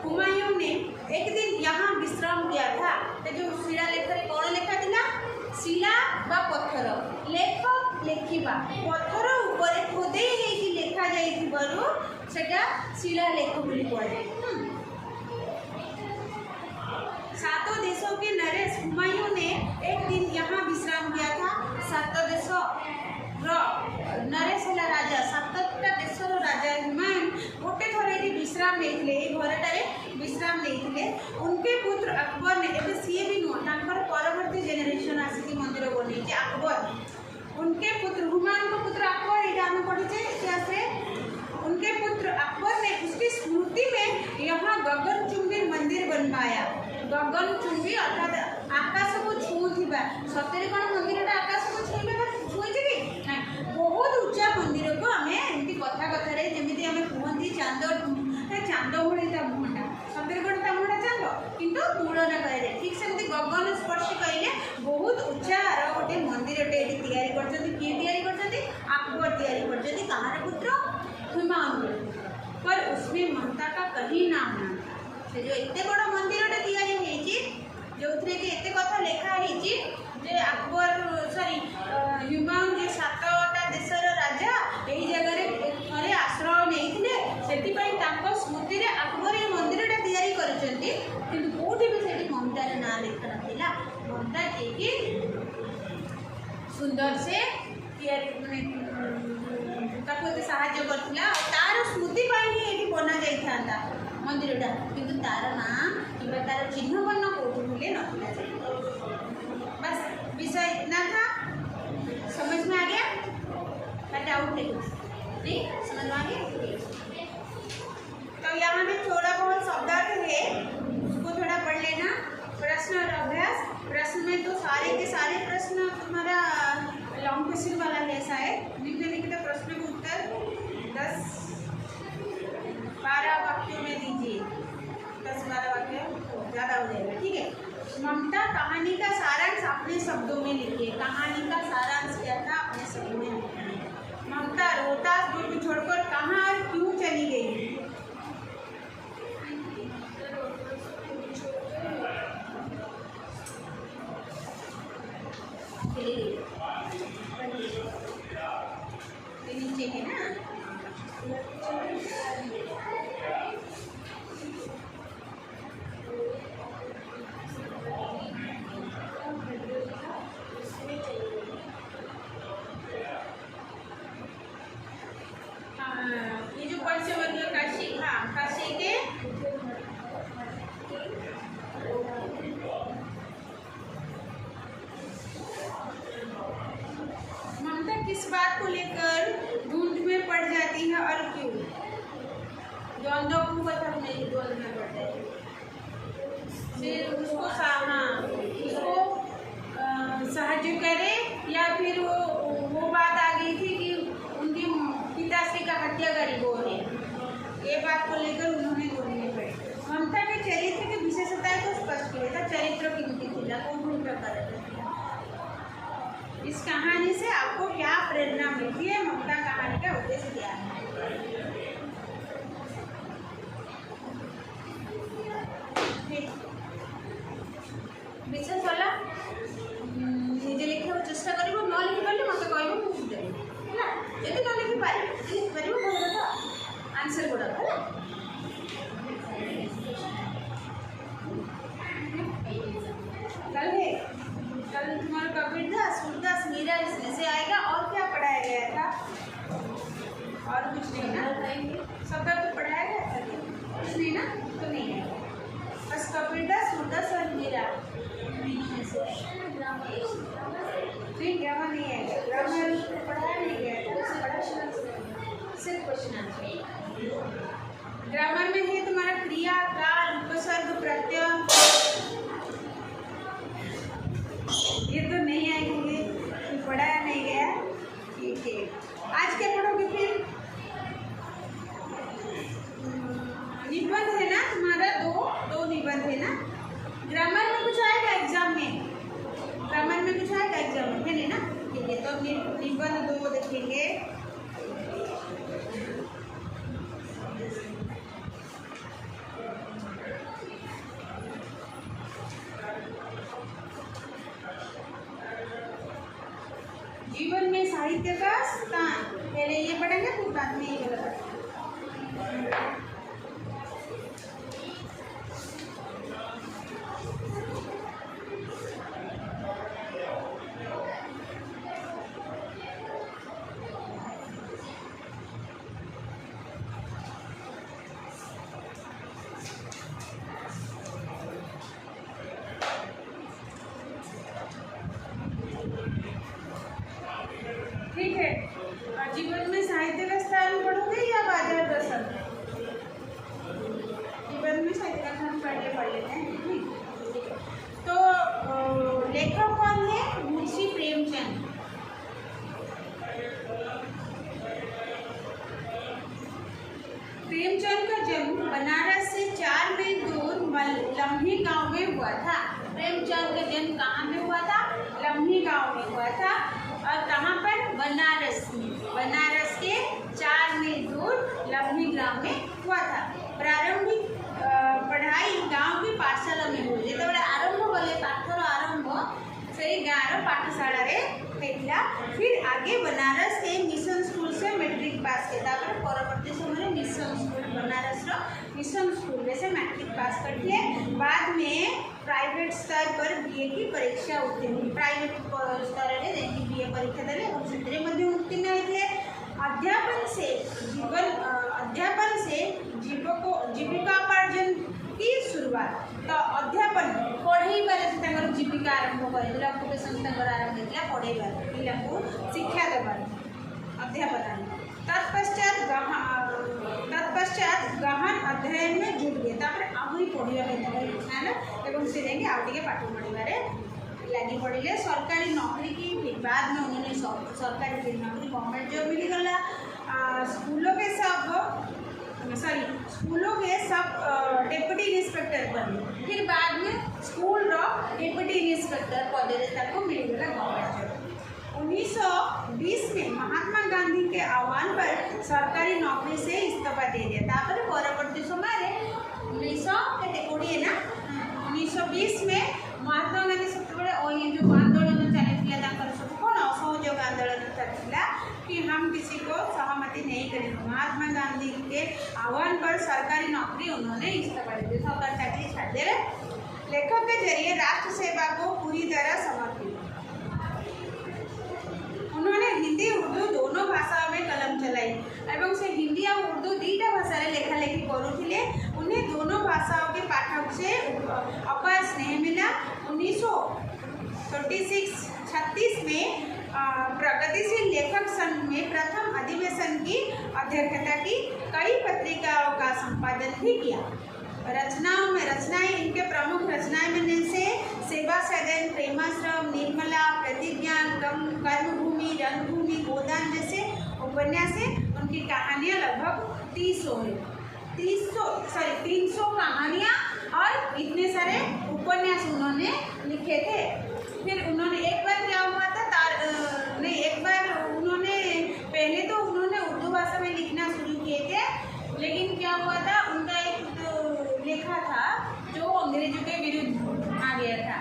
हुमायूं ने एक दिन यहाँ विश्राम किया था। तो जो शिलालेख कौन लिखा था शिला बा पत्थर लेख लेखा पत्थर ऊपर खोदे लेखा जाटा शिलालेख बोली कहुए। 7 देशों के नरेश हुमायूं ने एक दिन यहाँ विश्राम किया था। 7 देश नरेश है राजा 7टा देशर राजा हुमायूं गोटे थर ये विश्राम नहीं घरटारे विश्राम नहीं उनके पुत्र अकबर ने एवं सी भी नुह परवर्ती जेनेरेशन आसिक मंदिर बनी अकबर उनके पुत्र हुमायूं का पुत्र अकबर ये आम पढ़े इतिहास उनके पुत्र अकबर ने उसकी स्मृति में यहाँ गगनचुंबी मंदिर बनवाया। गगनचुंबी अर्थात आकाश को छुआ सतरे कौन मंदिर आकाश को छुई कि ना बहुत उच्चा मंदिर को आम एमती कथा कथार जमी आम कहती चांद चांद भाई मुहटा सतरे कौन मुहटा चांद किंतु तुलना करे ठीक सेमती गगन स्पर्शी कहले बहुत उच्चार गोटे मंदिर तैयारी कर अकबर तैयारी कर पुत्र हुमायूं पर उसमें ममता का कहीं नाम ना था। जो इतने बड़ा मंदिर तैयारी जो कि एत कथा लिखाई जे अकबर सॉरी हुमायूं जो 7टा देशर राजा यही जगह थे आश्रय नहीं स्मृति में अकबर ये मंदिर तैयारी कौटी भी से ममतार ना लिखा ना ममता जी सुंदर से साहाଯ୍य करथिला तार स्मृति ये बना जाता मंदिरटा किंतु तार ना कि तार चिन्ह बन्न कौटू मिले ना। बस विषय इतना था, समझ में आ गया? डाउट नहीं समझ में आ गया? तो यहाँ में थोड़ा बहुत शब्दार्थ है उसको थोड़ा पढ़ लेना। प्रश्न और अभ्यास प्रश्न में तो सारे के सारे प्रश्न तुम्हारा लॉन्ग क्वेश्चन वाला है शायद निम्नलिखित प्रश्न का उत्तर 10-12 वाक्यों में दीजिए। 10-12 वाक्य ज़्यादा हो जाएगा, ठीक है। ममता कहानी का सारांश अपने शब्दों में लिखिए। कहानी का सारांश क्या था अपने शब्दों में लिखिए। ममता रोहतास दुर्ग छोड़कर कहाँ और क्यों चली गई? नीचे है ना। ये जो पंचवटी काशी, हाँ काशी के ममता किस बात को लेकर धुंध में पड़ जाती है और क्यों? द्वंद्व को कथा नहीं द्वंद्व में पड़ जाती है। फिर उसको उसको साहाଯ୍य करे या फिर वो बात आ गई थी कि उनकी पिताश्री का हत्याकारी वो है, ये बात को लेकर उन्होंने बोलने पड़े। ममता के चरित्र की विशेषताएं को स्पष्ट किया था। चरित्र की मिला कौन प्रकार इस कहानी से आपको क्या प्रेरणा मिलती है? ममता कहानी का उद्देश्य क्या है? विशेष वाला निजे लिखा चेष्टा कर न लिखि पारे मत कह बुझेदेवी है जब न लिखि पारे भल आंसर गुड़ा कल तुम्हारा कबीर दास सूरदास मीरा इसमें से आएगा। और क्या पढ़ाया गया था? कपिलदास उदास और मीरा ठीक ग्रामर नहीं है, ग्रामर पढ़ाया नहीं गया सिर्फ क्वेश्चन आंसर। ग्रामर में है तुम्हारा क्रिया, काल, उपसर्ग, प्रत्यय, ये तो नहीं आएंगे, पढ़ाया नहीं गया। ठीक है, आज क्या पढ़ोगे फिर? निबंध है ना तुम्हारा, दो निबंध है ना। ग्रामर में कुछ आएगा एग्जाम में? ग्रामर में कुछ आएगा एग्जाम में, है नहीं ना? ठीक है, तो निबंध 2 देखेंगे। जीवन में साहित्य का स्थान, पहले ये पढ़ेंगे फिर बाद में ये वाला पढ़ेंगे। ठीक है, जीवन में साहित्य का स्थान पढ़ोगे या बाजार दर्शन? जीवन में साहित्य का स्थान पढ़ लेते हैं। तो लेखक कौन है? मुंशी प्रेमचंद। प्रेमचंद का जन्म बनारस से 4 मील दूर लम्ही गांव में हुआ था। प्रेमचंद का जन्म कहाँ में हुआ था? लम्ही गांव में हुआ था। और कहाँ पर? बनारस में। बनारस के 4 मील दूर लम्ही ग्राम में हुआ था। प्रारंभिक पढ़ाई गांव की पाठशाला में हुई। जो आरंभ बोले पाठर आरंभ से गाँव पाठशाला रे होता। फिर आगे बनारस के मिशन स्कूल से मैट्रिक पास किया। परवर्ती समय mission school Banaras mission school से मैट्रिक पास करके बाद में प्राइवेट स्तर पर बीए की परीक्षा उत्तीर्ण। प्राइवेट स्तर में बीए परीक्षा देले और से उत्तीर्ण होते। अध्यापन से जीविकोपार्जन की शुरुआत। तो अध्यापन पढ़े जीविका आरंभ कर आरंभ होता पढ़े पिला को शिक्षा देवार अध्यापन। तत्पश्चात गहन अध्ययन में जुट गए। आहरी पढ़ा इच्छा है से आगे पाठ पढ़े लगी पड़े। सरकारी नौकरी की बाद में उन्होंने सरकारी नौकरी गवर्नमेंट जॉब मिलीगला। स्कूलों के सब डेप्यूटी इंस्पेक्टर बने। फिर बाद में स्कूल डेप्यूटी इंस्पेक्टर पद मिलगला गवर्नमेंट जॉब। 1920 में महात्मा गांधी के आह्वान पर सरकारी नौकरी से इस्तीफा दे दिया। परवर्ती समय 1920 में महात्मा गांधी सब ये जो आंदोलन चलता सब कौन असहयोग आंदोलन चलता कि हम किसी को सहमति नहीं करेंगे। महात्मा गांधी के आह्वान पर सरकारी नौकरी उन्होंने इस्तीफा दे दिया, सरकारी चाकरी छाड़ दे रहे। लेखक के जरिए राष्ट्र सेवा को पूरी तरह समर्पित। उन्होंने हिंदी उर्दू दोनों भाषा में कलम चलाई एवं से हिंदी और उर्दू दुईटा भाषा लेखा लेखी करुले। उन्हें दोनों भाषाओं के पाठक से अपार स्नेह मिला। 1936 में प्रगतिशील लेखक संघ में प्रथम अधिवेशन की अध्यक्षता की। कई पत्रिकाओं का संपादन भी किया। रचनाएं इनके प्रमुख रचनाएं में से सेवा सदन, प्रेमाश्रम, निर्मला, प्रतिज्ञा, कर्मभूमि, रंगभूमि, गोदान जैसे उपन्यास है। उनकी कहानियाँ लगभग 300 कहानियाँ और इतने सारे उपन्यास उन्होंने लिखे थे। फिर उन्होंने एक बार क्या हुआ था पहले तो उन्होंने उर्दू भाषा में लिखना शुरू किए थे, लेकिन क्या हुआ था उनका एक लेखा था जो अंग्रेजों के विरुद्ध आ गया था।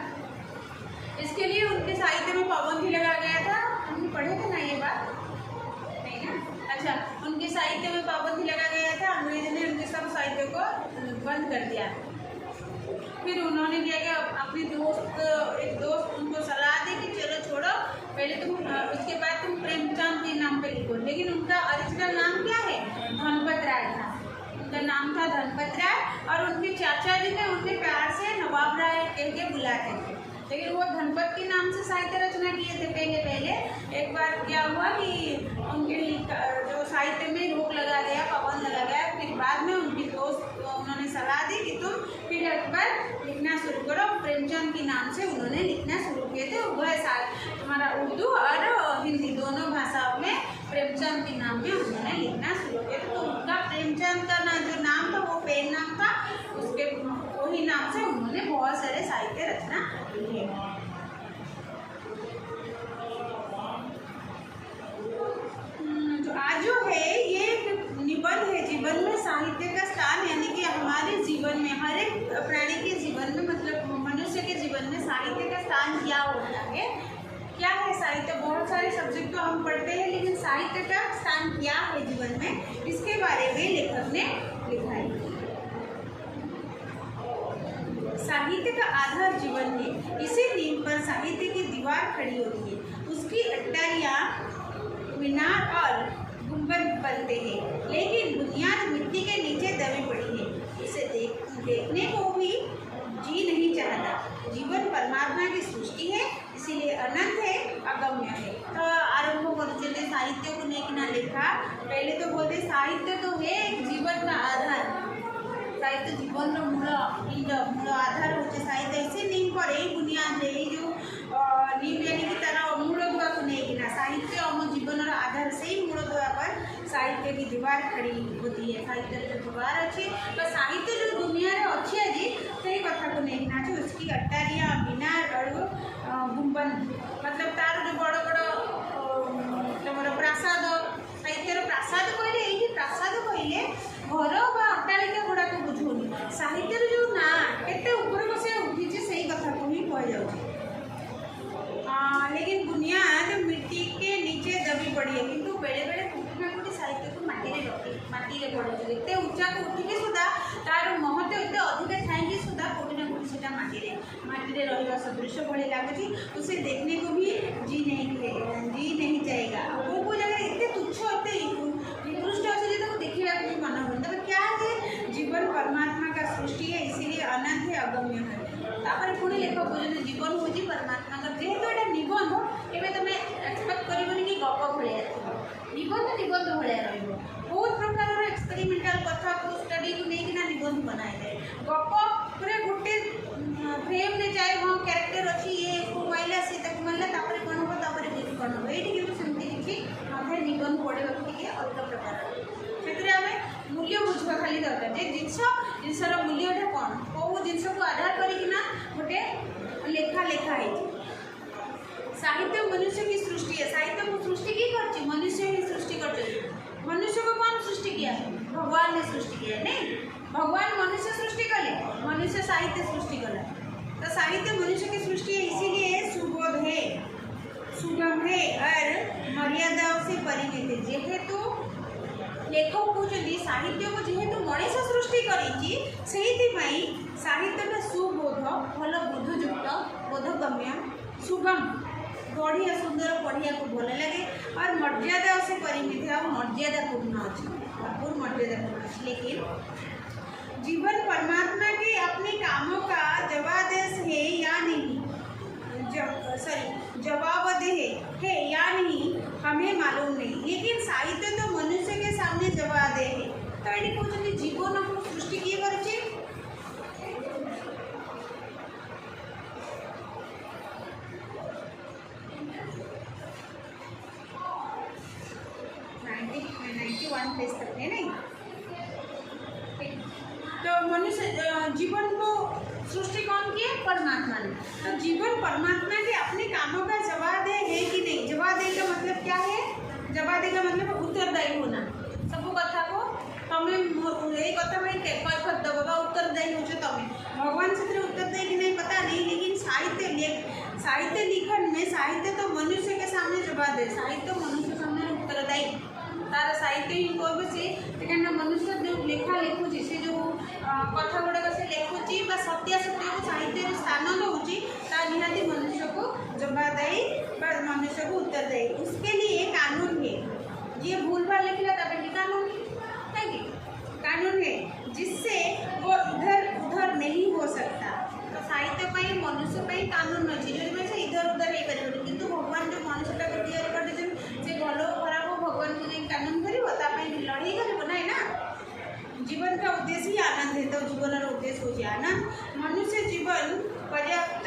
इसके लिए उनके साहित्य में पाबंदी लगा गया था। हमने पढ़े थे ना ये बात, नहीं ना? अच्छा, उनके साहित्य में पाबंदी लगा गया था। अंग्रेजों ने उनके सब साहित्य को बंद कर दिया। फिर उन्होंने क्या किया, अपने एक दोस्त उनको सलाह दी उनका नाम था धनपत राय, और उनके चाचा जी ने उन्हें प्यार से नवाब राय कह के बुलाते थे। लेकिन वो धनपत के नाम से साहित्य रचना किए थे पहले। एक बार क्या हुआ कि उनके जो साहित्य में रोक लगा गया, पाबंद लगा गया। फिर बाद में उनकी दोस्त उन्होंने सलाह दी कि तुम फिर एक बार लिखना शुरू करो। प्रेमचंद के नाम से उन्होंने लिखना शुरू किए थे। वह तुम्हारा उर्दू और हिंदी दोनों भाषाओं में प्रेमचंद के नाम में उन्होंने लिखना शुरू किया। तो उनका प्रेमचंद का जो नाम था वो पेन नाम था, उसके वही नाम से उन्होंने बहुत सारे साहित्य रचना लिखे। जो आज जो है ये निबंध है जीवन में साहित्य का स्थान, यानी कि हमारे जीवन में हर एक प्राणी के जीवन में, मतलब मनुष्य के जीवन में साहित्य का स्थान क्या होता है, क्या है साहित्य। बहुत सारे सब्जेक्ट तो हम पढ़ते हैं, लेकिन साहित्य का स्थान क्या है जीवन में, इसके बारे में लेखक ने लिखा है। साहित्य का आधार जीवन है, इसी नींव पर साहित्य की दीवार खड़ी होती है। उसकी अट्टारियाँ, मीनार और गुंबद बनते हैं, लेकिन बुनियाद मिट्टी के नीचे दबी पड़ी है। इसे देखने को भी जी नहीं चाहता। जीवन परमात्मा की सृष्टि है, इसीलिए अनंत है, अगम्य है। तो आरंभ करते साहित्य को नहीं लिखा, पहले तो बोलते साहित्य तो है एक जीवन का आधार। साहित्य जीवन मूल आधार होते साहित्य ऐसे नींव पर यही बुनियाद है, जो नींव यानी कि तरह मूलदुआ को नहीं गिना। साहित्य और जीवन और आधार से ही मूलदुआ पर साहित्य की दीवार खड़ी होती है। साहित्य जो दीवार अच्छी, तो साहित्य जो दुनिया रे अच्छी है जी, सही कथा को नहीं गिना चाहिए। उसकी अट्टारियाँ, मीनार और गुंबद, मतलब तार जो बड़ बड़ तुम प्रासाद, साहित्यर प्रासाद कहले ये प्रासाद कहले घर बा अट्टालिका गुड़ा को बुझुनी। साहित्यर जो ना केते ऊपर को से उठी से कथा को ही कह जाऊँ। लेकिन बुनियाद मिट्टी के नीचे दबी पड़ी है, किंतु बेले बेले कोटी ना कोटी साहित्य को माटी रे पड़े एते ऊंचा को उठिके सुधा तार महत्व एते अधिक थाई सुधा कोटी ना कोटी सेटा माटी रे रहिबा सदृश भली लागुची। उसे देखने को भी जी नहीं जाएगा। वो जगह एते तुच्छ एते निकृष्ट अच्छे जो देखा भी मन हो। तब क्या है, जीवन परमात्मा का सृष्टि है, इसीलिए अनंत है, अगम्य है। तापर पुणी लेखक बोलते जीवन हूँ परमात्मा का, जेहेतु एटा निबंध एवं तुम एक्सपेक्ट करबनी कि गप भाया निबंध भाया रही। बहुत प्रकार एक्सपेरिमेंटाल कथा को स्टडी को लेकिन निबंध बनाए जाए। गप पूरे गोटे फ्रेम में जाए, हाँ क्यारेक्टर अच्छी ये माइला सी मारे कौन हम तापर कौन हम ये सेमती किसी नए निबंध पढ़ा अलग प्रकार से मूल्य बुझा खाली दरकार जे जिनसर मूल्यटा कौन कौ जिनस को आधार करना गोटे लेखा है। साहित्य मनुष्य की सृष्टि है। साहित्य को सृष्टि की करती मनुष्य ही सृष्टि करते। मनुष्य को कौन सृष्टि किया है? भगवान ने सृष्टि किया है। नहीं, भगवान मनुष्य सृष्टि करे, मनुष्य साहित्य सृष्टि करा। तो साहित्य मनुष्य की सृष्टि है, इसीलिए सुबोध है, सुगम है और मर्यादाओं से परिमित है। जेहेतु लेखक कहते साहित्य को जेहेतु मनीष सृष्टि करी साहित्य में सुबोध, भल बुद्धयुक्त, बोधगम्य, सुगम, बढ़िया सुंदर पढ़िया को भल लगे और मर्यादा से परिमित है और मर्यादापूर्ण अच्छी, भरपूर मर्यादापूर्ण अच्छी। लेकिन जीवन परमात्मा के अपने कामों का जवाबदेह है या नहीं, जवाबदेह है या नहीं हमें मालूम नहीं। लेकिन साहित्य तो मनुष्य के सामने जवाबदेह है। तो ये कहते जीवन को सृष्टि किए करछे। पेज तक है नहीं। तो मनुष्य जीवन को सृष्टि कौन की है? परमात्मा ने। तो जीवन परमात्मा के अपने कामों का जवाबदेह है कि नहीं? जवाबदेह का मतलब क्या है? जवाबदेह का मतलब उत्तरदायी होना। सब कथा को तमें यही कथा में कैफत दबा उत्तरदायी हो तमें भगवान से उत्तरदायी कि नहीं पता नहीं। लेकिन साहित्य लिखन में साहित्य तो मनुष्य के सामने जवाबदेह, साहित्य मनुष्य सामने उत्तरदायी। तार साहित्य ही कह से मनुष्य जो लेखा लिखुची से जो कथा गुड़ाक से लिखुची सत्यासत्य को साहित्य स्थान दूसरी निहाती मनुष्य को जवाबदेही मनुष्य को उत्तरदायी। उसके लिए कानून है। जी भूल भाल लिखला कानून है कानून है जिससे वो इधर उधर नहीं हो सकता। तो साहित्य पर मनुष्य पर कानून अच्छी जो से इधर उधर नहीं कर किंतु भगवान जो मनुष्यटा को तैयारी कर से भल खराब भगवान को नहीं कानून कर लड़ाई कर ना जीवन का उद्देश्य ही आनंद है। तो जीवन उद्देश्य हो आनंद मनुष्य जीवन पर्याप्त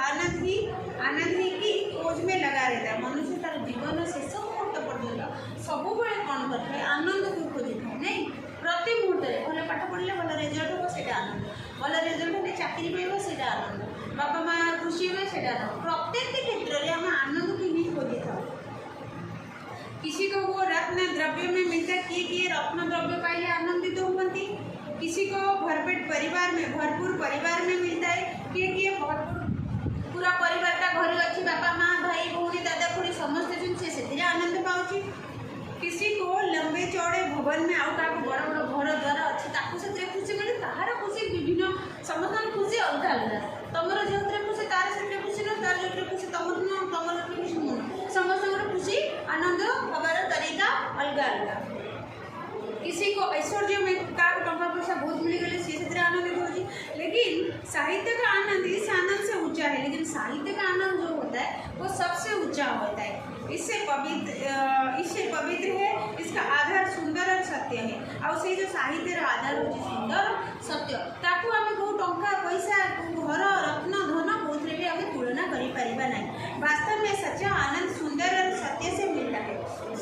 आनंद ही की खोज में लगा रहता है। मनुष्य तार जीवन शेष मुहूर्त पर्यटन सब कौन करता है आनंद को खोजी था नहीं प्रति मुहूर्त भल पाठ पढ़ले भल रेजल्ट हो सीटा आनंद भल रेजल्ट होने चाकरी पाइब सीटा आनंद बापा माँ खुशी हुए सीटा आनंद प्रत्येक क्षेत्र में आम आनंद को ही खोजी था। किसी को वो रत्न द्रव्य में मिलता है किए रत्न द्रव्य पाइले आनंदित होती किसी को भरपूर परिवार में मिलता है किए भरपूर पूरा परिवार का घर अच्छी बापा माँ भाई भौणी दादा खुड़ी समस्त जिनसे से आनंद पाऊँ। किसी को लंबे चौड़े भवन में आउ क्या बड़ बड़ घर द्वार अच्छी से खुशी मिले तार खुशी विभिन्न समस्त खुशी अलग अलग तुम जो खुशी तार से खुशी न तार जो खुशी तुम खुशी मुझे समस्त खुशी आनंद हमार तरीका अलग अलग। किसी को ऐश्वर्य में क्या टंका पैसा बहुत मिलगले सी से आनंदित हो लेकिन साहित्य का आनंद इस आनंद से ऊंचा है। लेकिन साहित्य का आनंद जो होता है वो सबसे ऊंचा होता है। इससे पवित्र है इसका आधार सुंदर और सत्य है और से जो साहित्य आधार हो सुंदर सत्य ताकू आम कौ टंका पैसा घर रत्न धन कौन भी आम तुलना करें वास्तव में सच्चा आनंद सुंदर और सत्य से मिलता है।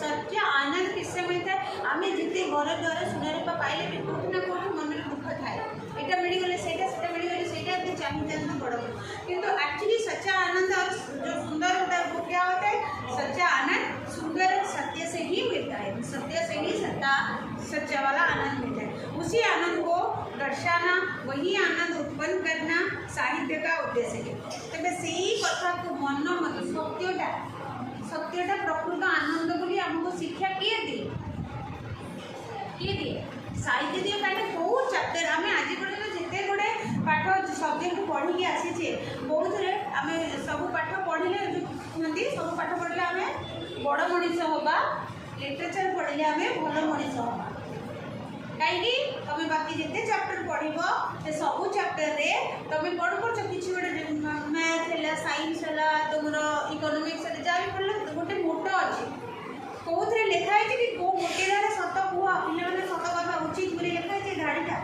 सच्चा आनंद किससे मिलता है आम जिते घर द्वारा सुना रूपा पाइले भी कौट ना कौट मन में दुख थाए यहाँ मिलगले से मिलगले से चाहिए बड़ किंतु एक्चुअली सच्चा आनंद और जो सुंदर होता है वो क्या होता है सच्चा आनंद सुंदर सत्य से ही मिलता है। सत्य से ही सच्चा वाला आनंद मिलता है। उसी आनंद को दर्शाना वही आनंद उत्पन्न करना साहित्य का उद्देश्य है। तेज से कथा को मन मत सत्यटा प्रकृत आनंद बोली आमको शिक्षा किए दिए साहित्य दिए कहीं बहुत चैप्टर आम आज पर्यटन जिते गुड़े पाठ सब्जेक्ट पढ़ी आसीचे बहुत आम सब पाठ पढ़ले कहते सब पाठ पढ़ले आम बड़ मनीष हवा लिटरेचर पढ़ले आम भल मनीष हवा कहीं तुम बाकी जिते चैप्टर पढ़ से सब चैप्टर रे तुम पढ़ कर किसी गोटे मैथ है साइंस है तुम इकोनॉमिक्स जहाँ भी पढ़ल गोटे मोटो अच्छे कौन लिखाई कि कौ गोटे धारा सत कह पे सत कहा उचित बोली लिखाई धाड़ीटा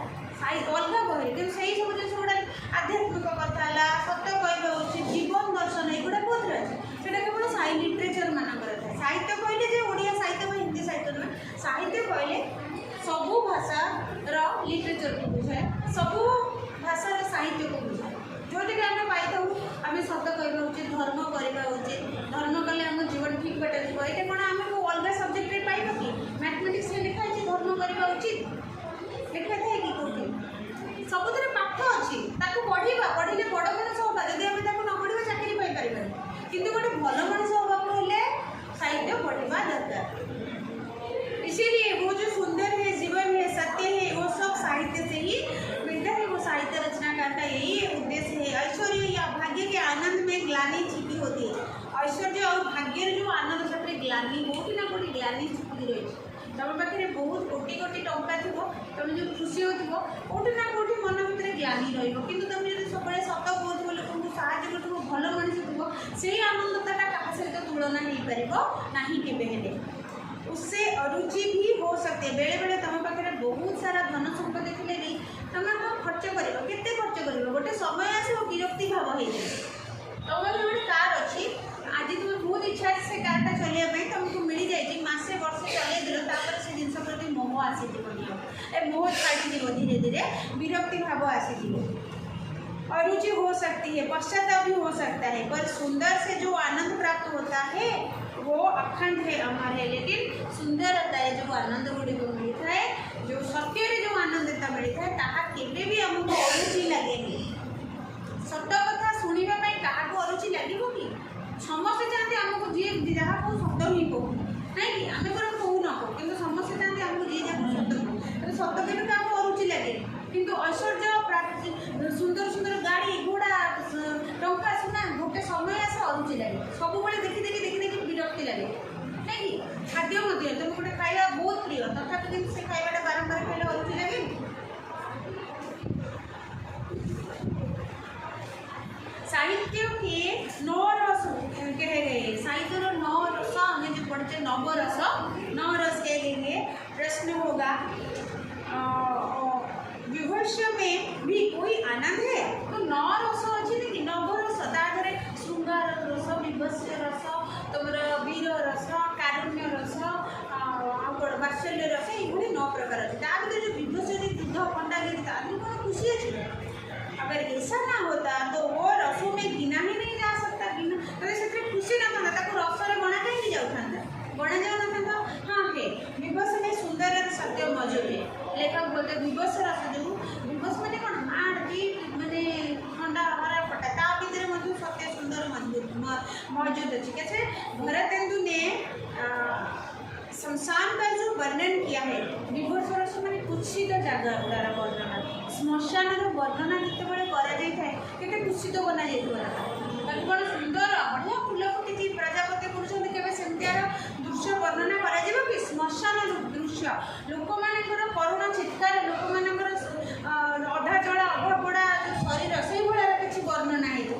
अलग बही कि से सब जिन गुड़ा आध्यात्मिक कथा सत कहवा उचित जीवन दर्शन युवा कौन अच्छे से केवल लिटरेचर मानक था। साहित्य कहले ओडिया साहित्य हिंदी साहित्य नुहे साहित्य कहले सबू भाषार लिटरेचर को बुझाए सबू भाषार साहित्य को बुझाए जोटि आम पाई आम सत कहवा उचित धर्म करवा उचित धर्म कले आम जीवन ठीक बाटे जीव ये कौन आम अलग सब्जेक्ट पाइबा कि मैथमेटिक्स लिखा है धर्म करवा उचित लिखा था कि कौटी सबुद पाठ अच्छी पढ़ा पढ़े बड़ मनीष हाँ जब आम न पढ़ा चाकरी पाइपर कितु गोटे भल मनीष हाँ साहित्य पढ़ा दरकार। इसीलिए वो जो सुंदर है जीवन है सत्य है वो सब साहित्य से ही मिलता है। वो साहित्य रचनाकार का यही उद्देश्य है। ऐश्वर्य या भाग्य के आनंद में ग्लानि छिपी होती है। ऐश्वर्य और भाग्य जो आनंद से ग्लानि कौटी ना कौटी ग्लानि छिपी रही तुम पाखे बहुत कोटी कोटी टंका थी तुम जो खुशी हो कौटी ना कौटी मन भर ग्लानि रही तुम जो सब सत कहो लोक साहय कर भल मनीष थो से आनंदता क्या सहित तुलना हो पार ना के उससे अरुचि भी हो सकती है। बेले बेले तुम पाखे बहुत सारा धन संपत्ति थे भी तुम खर्च कर खर्च कर गोटे समय आसो विरक्ति भाव हो जाए। तुम गोटे कार अच्छी आज तुम बहुत इच्छा से कारटा चलने तुमको मिल जाए मसे वर्ष चल दिल से जिन प्रति मोह आसी मोह छाड़ी धीरे धीरे विरक्ति भाव आसी अरुचि हो सकती है पश्चाताप भी हो सकता है पर सुंदर से जो आनंद प्राप्त होता है वो अखंड है अमर है। लेकिन सुंदरता है जो आनंद गुड़िक मिलता है जो सत्य जो आनंदता मिलता है ताहा केबे भी हमको अरुचि लगे सत कथा शुणा क्या अरुचि लगे कि समस्ते चाहते आमको जी जहाँ कौ सत ही कहू ना कि आम कौन कहू न कहू कि समस्ते चाहते आमको जी जहाँ सत कहू सत के क्या अरुचि लगे किंतु ऐश्वर्य सुंदर सुंदर गाड़ी घोड़ा टंका सुना गोटे समय आसे अरुचि लगे सब देखी देखी देखी देखी विरक्ति लगे नहीं खाद्य तुम गोटे खाଇବା बहुत प्रिय तथापि से खाइबाटा बारंबार खाइले अरुचि लगे। साहित्य के 9 रस कहे गए, साहित्य 9 रस हमें जो पढ़ते 9 रस, 9 रस कहे गए। प्रश्न होगा विभर्ष में भी कोई आनंद है? तो 9 रस अच्छी कि 9 रस ताधरे श्रृंगार रस, विभत्स्य रस, तुम वीर रस, कारुण्य रस, वात्सल्य रस, ये 9 प्रकार अच्छे। ताकि जो विभत्स्य युद्ध खंडागिरी ताकि कौन खुशी अच्छी। अगर ऐसा ना होता तो वो रसों में गिना ही नहीं जा सकता, गिना तो से खुशी ना था रसर गणा कहीं जाता गणा जाऊ ना। हाँ है विभत्स में सुंदर सत्य मौजूद है। लेखक बोलते विभत्स रस जो विभत्स मैंने कौन हाड़ की मैंने ठंडा हरा फटा ता भीतर सत्य सुंदर मौजूद अच्छे। कैसे भरतेंदु ने शमशान का जो वर्णन किया है विभत्स रस मैंने कुत्सित जगह द्वारा वर्णन श्मशान वर्णना जिते केते कुत्सित बना जाता कौन सुंदर बढ़िया फूल फुटी प्रजापति पुरुष केवे सेमतियार दृश्य वर्णना करा जीवो कि श्मशान दृश्य लोक मानकर करुण चित्कार लोक मानकर अधा जड़ा अधा पोड़ा शरीर से भाया किसी वर्णना होता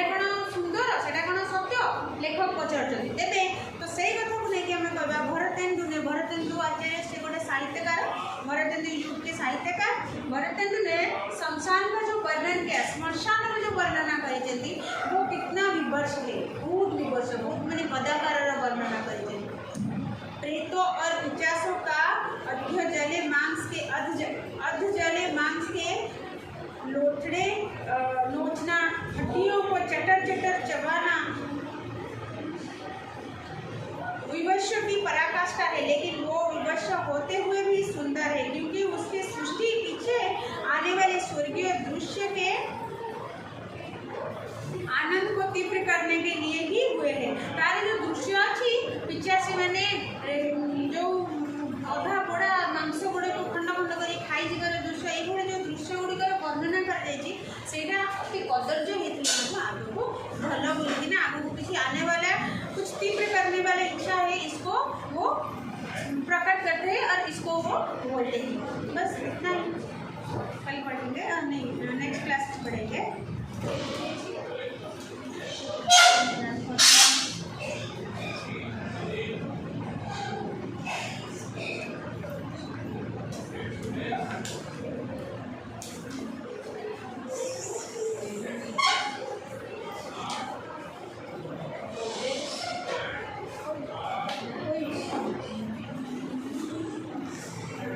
कौन सुंदर से कौन सत्य लेखक पचार तेरे तो से कथा को लेकिन आम कह भरतेंदु ने भरतेंदु आचार्य से गोटे साहित्यकार भरतेंदु युग के साहित्यकार भरतेंदु ने शमशान का जो वर्णन किया श्मशान का जो वर्णना करी वो कितना विभत्स है बहुत विभत्स बहुत मैंने पदाकार वर्णना करी प्रेतों और पिचासों का अध जले मांस के लोचड़े लोचना हड्डियों को चटर चटर चबाना विवश की पराकाष्ठा है। लेकिन वो विवश होते हुए भी सुंदर है क्योंकि उसके सृष्टि पीछे आने वाले स्वर्गीय दृश्य के आनंद को तीव्र करने के लिए ही हुए हैं। तार जो दृश्य अच्छी पिचासी मैंने जो अधा पोड़ा मांस गुड़ा को खंड खंड कर खाई जीवर दृश्य ये जो दृश्य गुड़िक वर्णना करना अति कदर्य होता आग को भल बोलिकी आग को किसी आने वाला कुछ तीव्र करने वाला इच्छा है इसको वो प्रकट करते हैं और इसको वो बोलते हैं। बस इतना ही कल पढ़ेंगे और नहीं नेक्स्ट क्लास पढ़ेंगे।